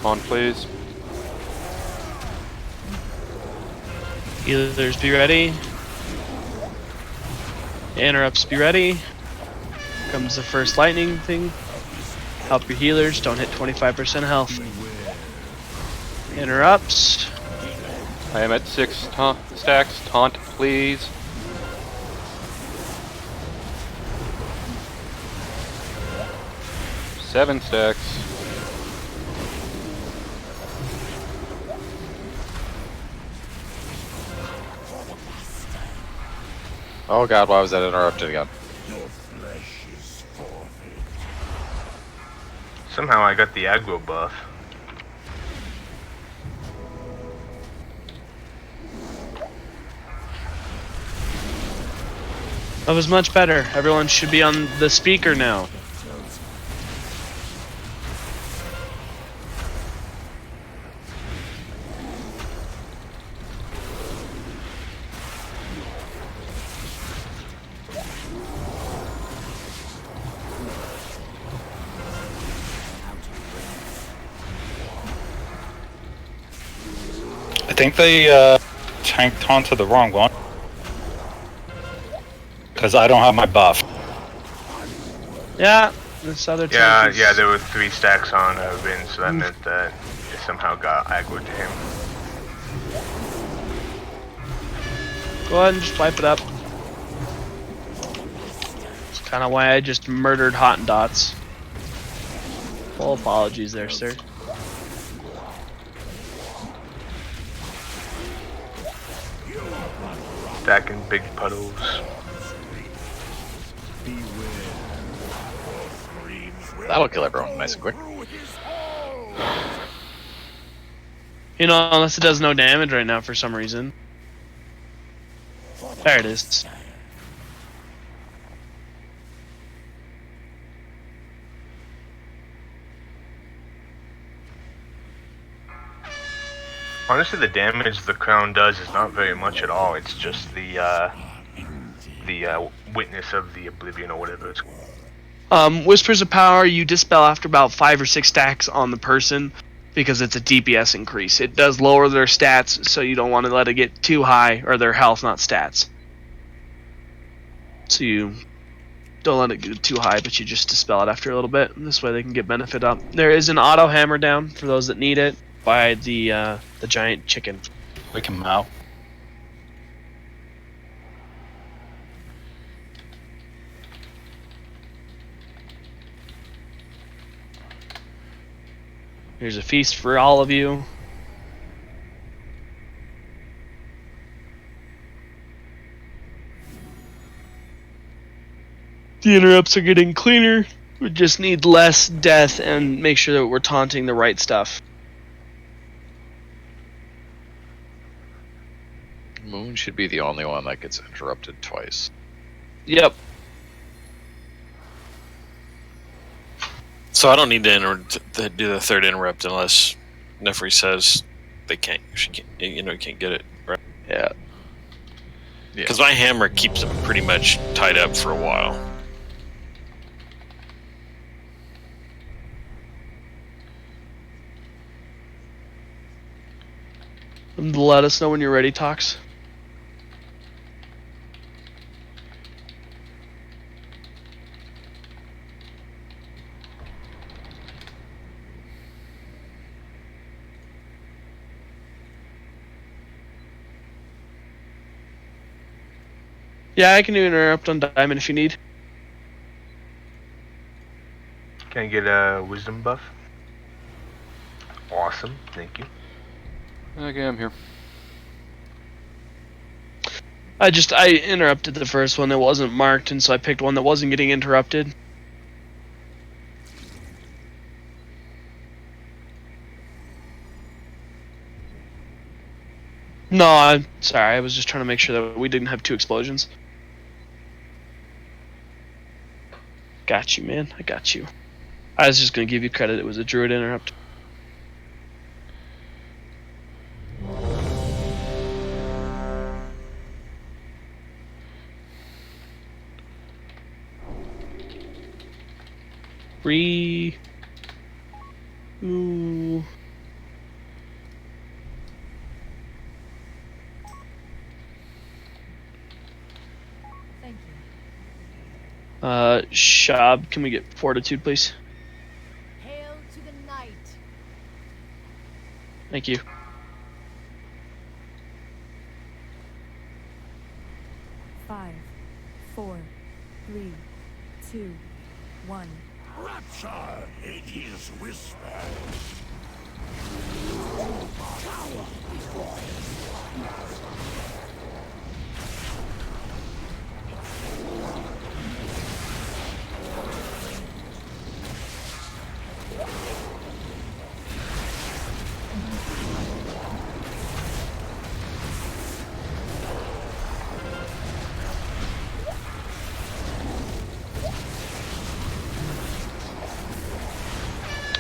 On, please. Healers be ready. Interrupts be ready. Comes the first lightning thing. Help your healers, don't hit 25% health. Interrupts. I am at 6 stacks. Taunt, please. Seven stacks. Oh god, why was that interrupted again? Somehow I got the aggro buff. That was much better. Everyone should be on the speaker now. I think they tanked onto the wrong one. Because I don't have my buff. Yeah, this other Yeah, tank is... yeah, there were 3 stacks on Vin, so that meant that it somehow got aggroed to him. Go ahead and just wipe it up. That's kind of why I just murdered Hottendots. Full apologies there, sir. Stacking big puddles. That'll kill everyone nice and quick. You know, unless it does no damage right now for some reason. There it is. Honestly, the damage the crown does is not very much at all. It's just the witness of the oblivion or whatever it's called. Whispers of Power you dispel after about 5 or 6 stacks on the person because it's a DPS increase. It does lower their stats, so you don't want to let it get too high, or their health, not stats. So you don't let it get too high, but you just dispel it after a little bit. This way they can get benefit up. There is an auto hammer down for those that need it by the giant chicken. We can mow. Here's a feast for all of you. The interrupts are getting cleaner. We just need less death and make sure that we're taunting the right stuff. Moon should be the only one that gets interrupted twice. Yep. So I don't need to do the third interrupt unless Nefri says they can't. She can't, you can't get it, right? Yeah. Because my hammer keeps them pretty much tied up for a while. Let us know when you're ready, Tox. Yeah, I can do interrupt on Diamond if you need. Can I get a wisdom buff? Awesome, thank you. Okay, I'm here. I interrupted the first one that wasn't marked, and so I picked one that wasn't getting interrupted. No, I'm sorry. I was just trying to make sure that we didn't have 2 explosions. Got you, man. I got you. I was just going to give you credit. It was a druid interrupt. Ooh. Thank you. Shab, can we get fortitude, please? Hail to the night. Thank you. Five, 4, 3, 2, 1. Rapture, it is whisper.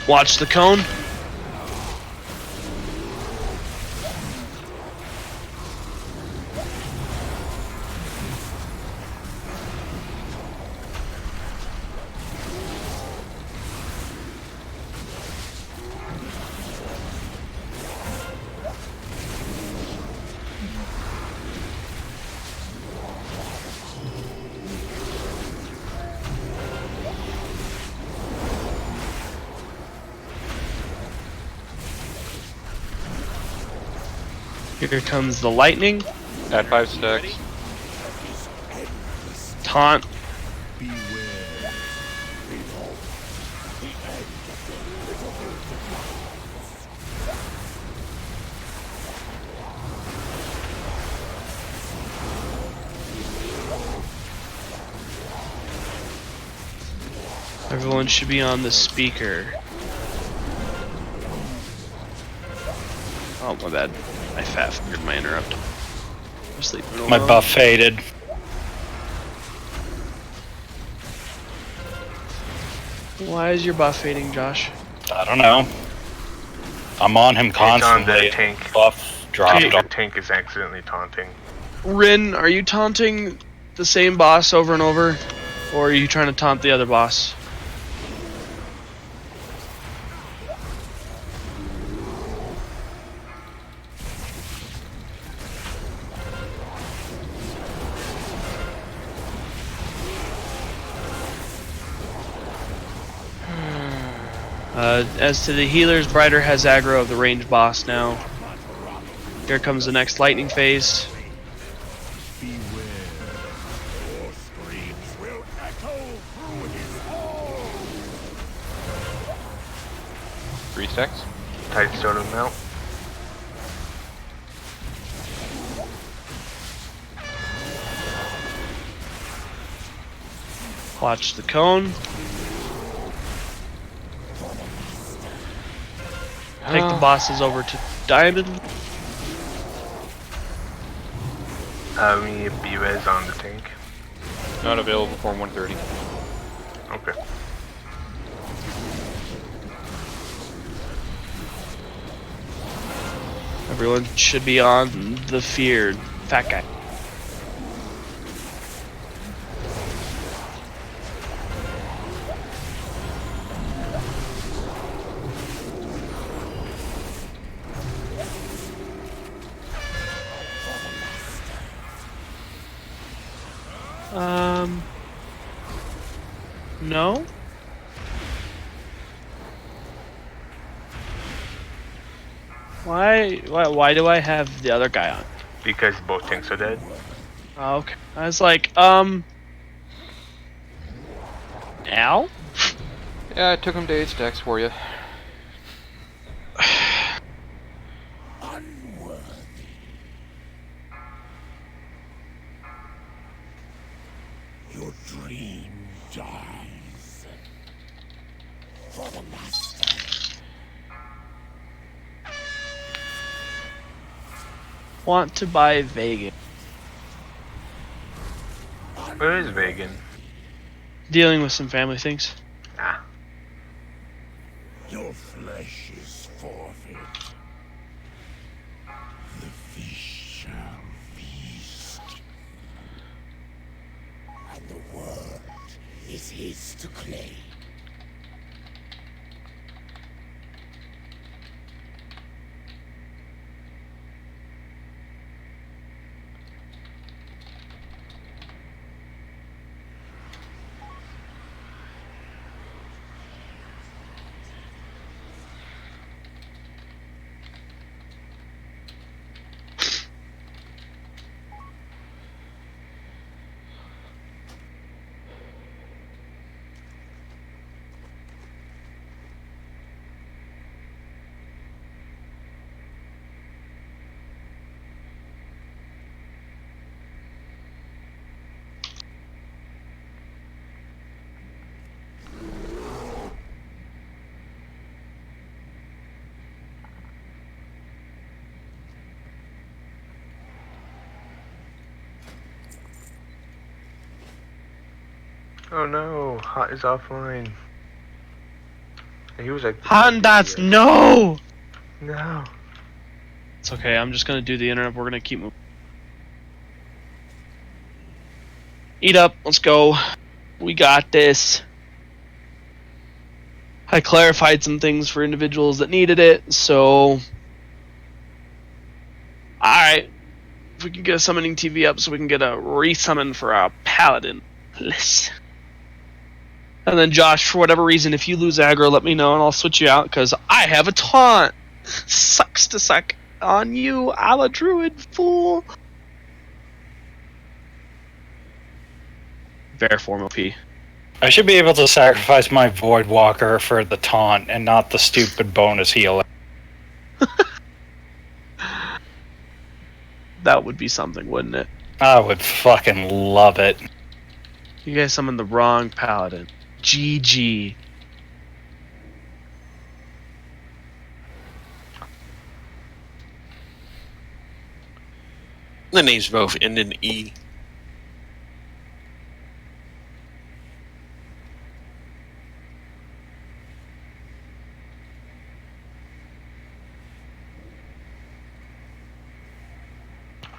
Watch the cone. Here comes the lightning. Add 5 stacks. Taunt. Everyone should be on the speaker. Oh, my bad. I fat fingered my interrupt. Just leave it alone. My buff faded. Why is your buff fading, Josh? I don't know. I'm on him constantly. It's on the tank. Buff dropped. The tank is accidentally taunting. Rin, are you taunting the same boss over and over? Or are you trying to taunt the other boss? As to the healers, Brighter has aggro of the ranged boss now. Here comes the next lightning phase. Three stacks. Tight stone him out. Watch the cone. Take the bosses over to Diamond. We need B-Res on the tank. Not available for 130. Okay. Everyone should be on the feared fat guy. No? Why do I have the other guy on? Because both tanks are dead. Oh, okay. I was like, Al? Yeah, I took him to 8 stacks for you. Your dream dies for the master. Want to buy Vegan. Where is Vegan? Dealing with some family things. Ah. Your flesh is forfeit. The fish shall feast. And the world is his to claim. Oh no, Hot is offline. He was like, Hondas, no! no. It's okay, I'm just gonna do the internet. We're gonna keep moving. Eat up, let's go. We got this. I clarified some things for individuals that needed it, so... Alright. If we can get a summoning TV up so we can get a resummon for our paladin. Listen. And then Josh, for whatever reason, if you lose aggro, let me know and I'll switch you out because I have a taunt. Sucks to suck. On you, a la druid, fool! Bear form OP. I should be able to sacrifice my Voidwalker for the taunt and not the stupid bonus healer. That would be something, wouldn't it? I would fucking love it. You guys summoned the wrong paladin. GG. The names both end in E.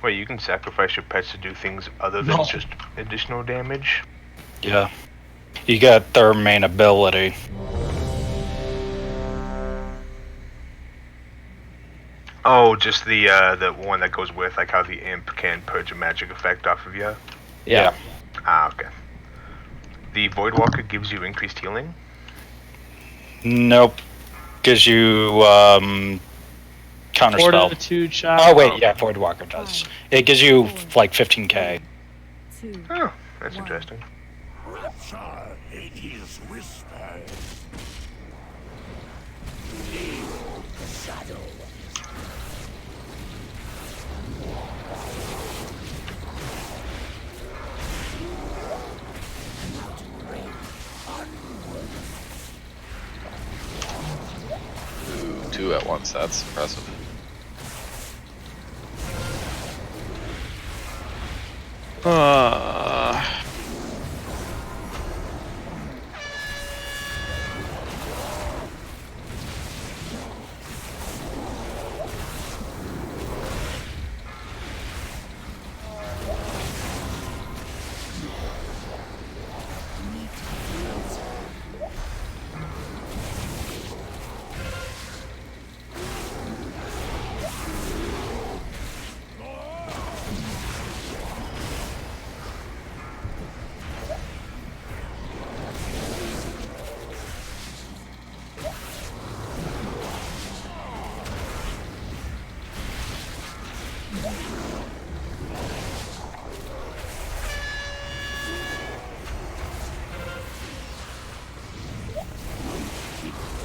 Wait, you can sacrifice your pets to do things other than just additional damage? Yeah. You got their main ability. Oh, just the one that goes with, like how the imp can purge a magic effect off of you? Yeah. Ah, okay. The Voidwalker gives you increased healing? Nope. Gives you, counterspell. Fortitude shot. Oh, wait, yeah, Voidwalker does. It gives you, like, 15k. Oh, that's interesting. Rapture, Hades whisper. Shadow. Ooh, 2 at once, that's impressive.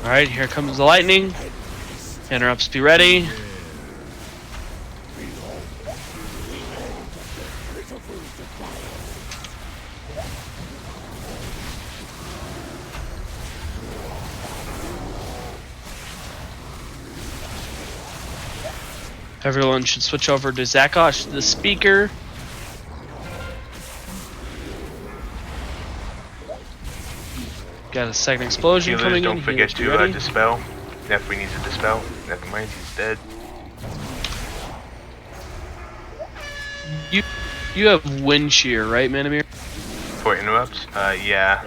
Alright, here comes the lightning. Interrupts, be ready. Everyone should switch over to Zakosh, the speaker. Got a second explosion Healers, coming don't in. forget Healers, to be dispel. Nefri needs a dispel. Never mind, he's dead. You have wind shear, right, Manamir? For interrupts? Yeah.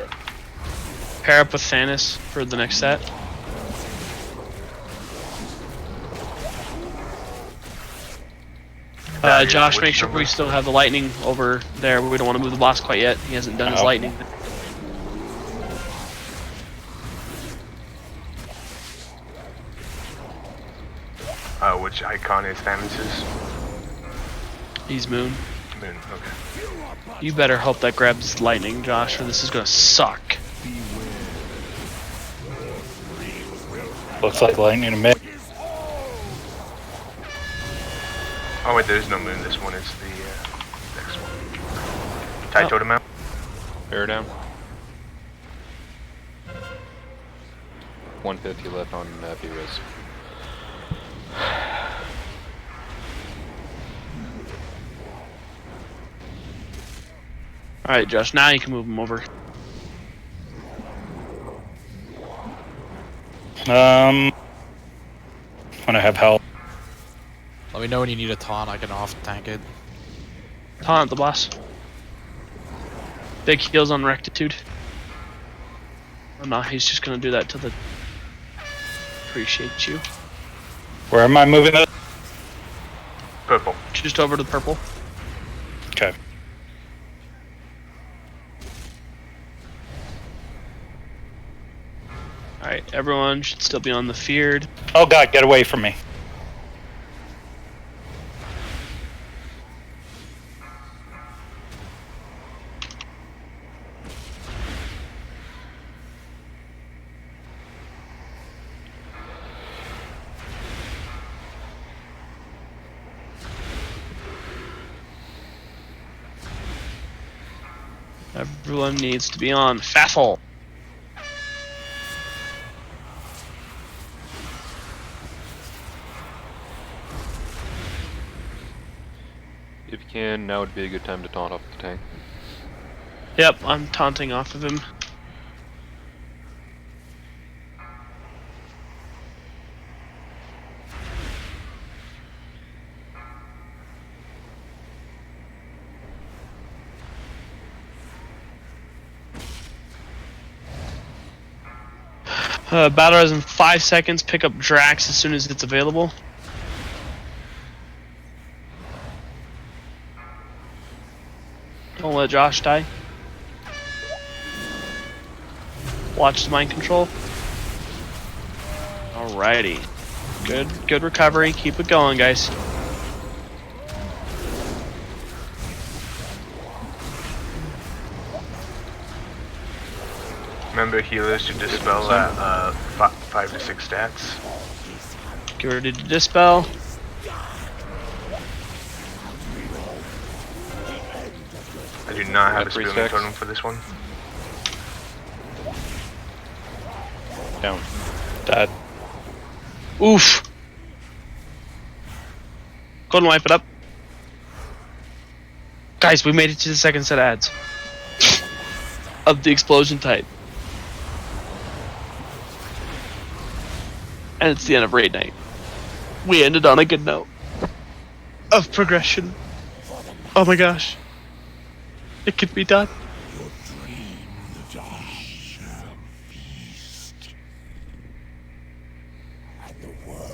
Pair up with Thanos for the next set. Josh, make sure we still have the lightning over there. We don't want to move the boss quite yet. He hasn't done his lightning. Which icon is Thanos's? He's Moon. Moon, okay. You better hope that grabs lightning, Josh, or this is gonna suck. Looks like lightning to me. Oh wait, there's no moon. This one is the next one. Tide totem out. Bear down. 150 left on Beerus. Alright, Josh, now you can move him over. When I have help. Let me know when you need a taunt, I can off tank it. Taunt the boss. Big heals on Rectitude. Oh no, he's just gonna do that to the... Appreciate you. Where am I moving it? Purple. Just over to the purple. Okay. Alright, everyone should still be on the feared. Oh god, get away from me. Everyone needs to be on Faffle. If you can, now would be a good time to taunt off the tank. Yep, I'm taunting off of him. Battle res in 5 seconds. Pick up Drax as soon as it's available. Don't let Josh die. Watch the mind control. Alrighty. Good recovery. Keep it going, guys. Remember, healers to dispel at 5 to 6 stats. Get ready to dispel. I do not have a spearman totem for this one. Down. Dead. Oof. Go and wipe it up. Guys, we made it to the second set of ads. Of the explosion type. And it's the end of raid night. We ended on a good note. Of progression. Oh my gosh. It could be done.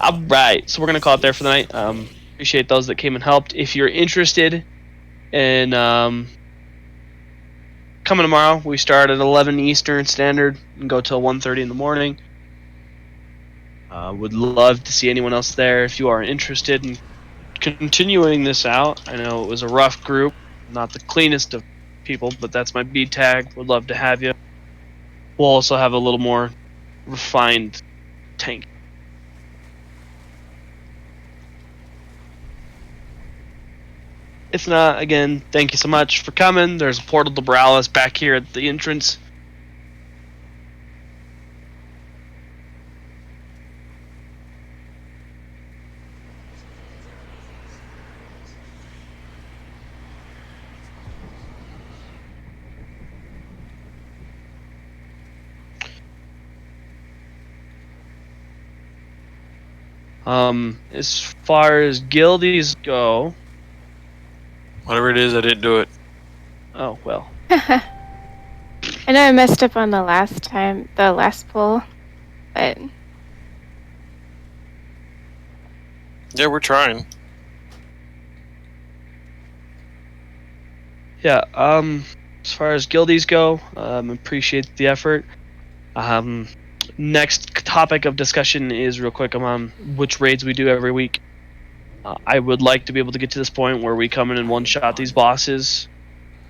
Alright, so we're going to call it there for the night. Appreciate those that came and helped. If you're interested in coming tomorrow, we start at 11 Eastern Standard and go till 1:30 in the morning. Would love to see anyone else there if you are interested in continuing this out. I know it was a rough group, not the cleanest of people, but that's my B tag. Would love to have you. We'll also have a little more refined tank. If not, again, thank you so much for coming. There's a portal to Borealis back here at the entrance. As far as guildies go, whatever it is, I didn't do it. Oh well. I know I messed up on the last poll, but yeah, we're trying. Yeah. As far as guildies go, appreciate the effort. Next topic of discussion is real quick on which raids we do every week. I would like to be able to get to this point where we come in and one-shot these bosses,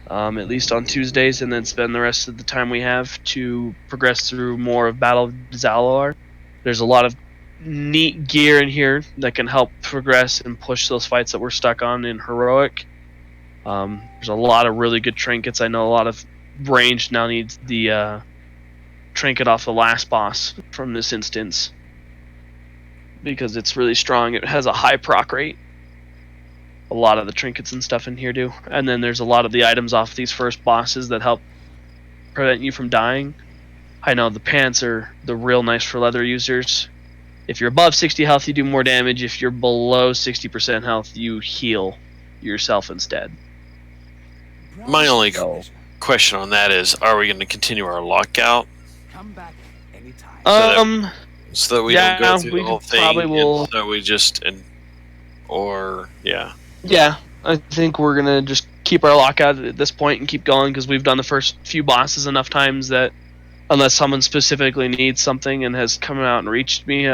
at least on Tuesdays, and then spend the rest of the time we have to progress through more of Battle of Zalor. There's a lot of neat gear in here that can help progress and push those fights that we're stuck on in Heroic. There's a lot of really good trinkets. I know a lot of range now needs the trinket off the last boss from this instance because it's really strong. It has a high proc rate. A lot of the trinkets and stuff in here do. And then there's a lot of the items off these first bosses that help prevent you from dying. I know the pants are the real nice for leather users. If you're above 60 health, you do more damage. If you're below 60% health, you heal yourself instead. My only question on that is, are we going to continue our lockout? So that we don't go through the whole thing. Probably will. So we just yeah. Yeah, I think we're gonna just keep our lockout at this point and keep going because we've done the first few bosses enough times that unless someone specifically needs something and has come out and reached me,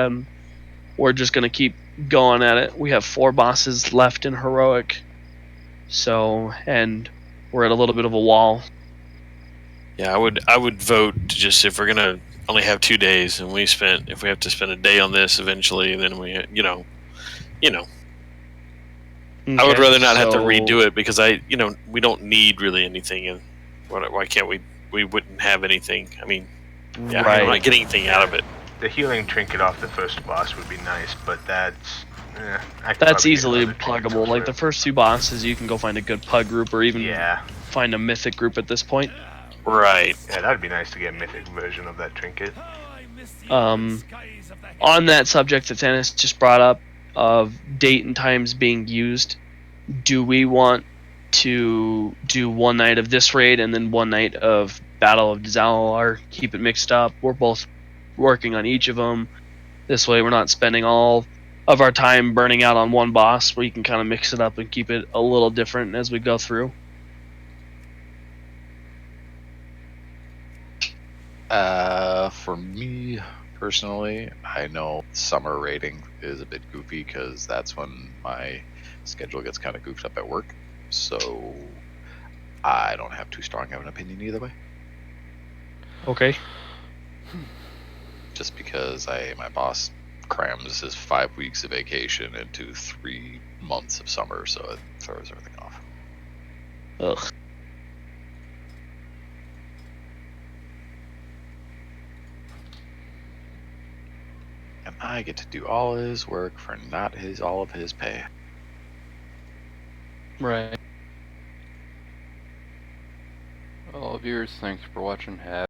we're just gonna keep going at it. We have 4 bosses left in Heroic, and we're at a little bit of a wall. Yeah, I would vote to just, if we're gonna only have 2 days and if we have to spend a day on this eventually, then we Okay, I would rather not have to redo it because we don't need really anything in. Why can't we? We wouldn't have anything. I mean, yeah, Right. I'm not getting anything out of it. The healing trinket off the first boss would be nice, but that's I could That's probably get easily other trinkets pluggable. Like the elsewhere. first 2 bosses, you can go find a good pug group or even Yeah. find a mythic group at this point. Right. Yeah, that'd be nice to get a mythic version of that trinket. On that subject that Dennis just brought up of date and times being used, do we want to do one night of this raid and then one night of Battle of Zalar? Keep it mixed up. We're both working on each of them. This way we're not spending all of our time burning out on one boss. We can kind of mix it up and keep it a little different as we go through. For me personally, I know summer rating is a bit goofy because that's when my schedule gets kind of goofed up at work. So I don't have too strong of an opinion either way. Okay. Just because my boss crams his 5 weeks of vacation into 3 months of summer, so it throws everything off. Ugh. And I get to do all his work for not all of his pay. Right. All viewers, thanks for watching. Have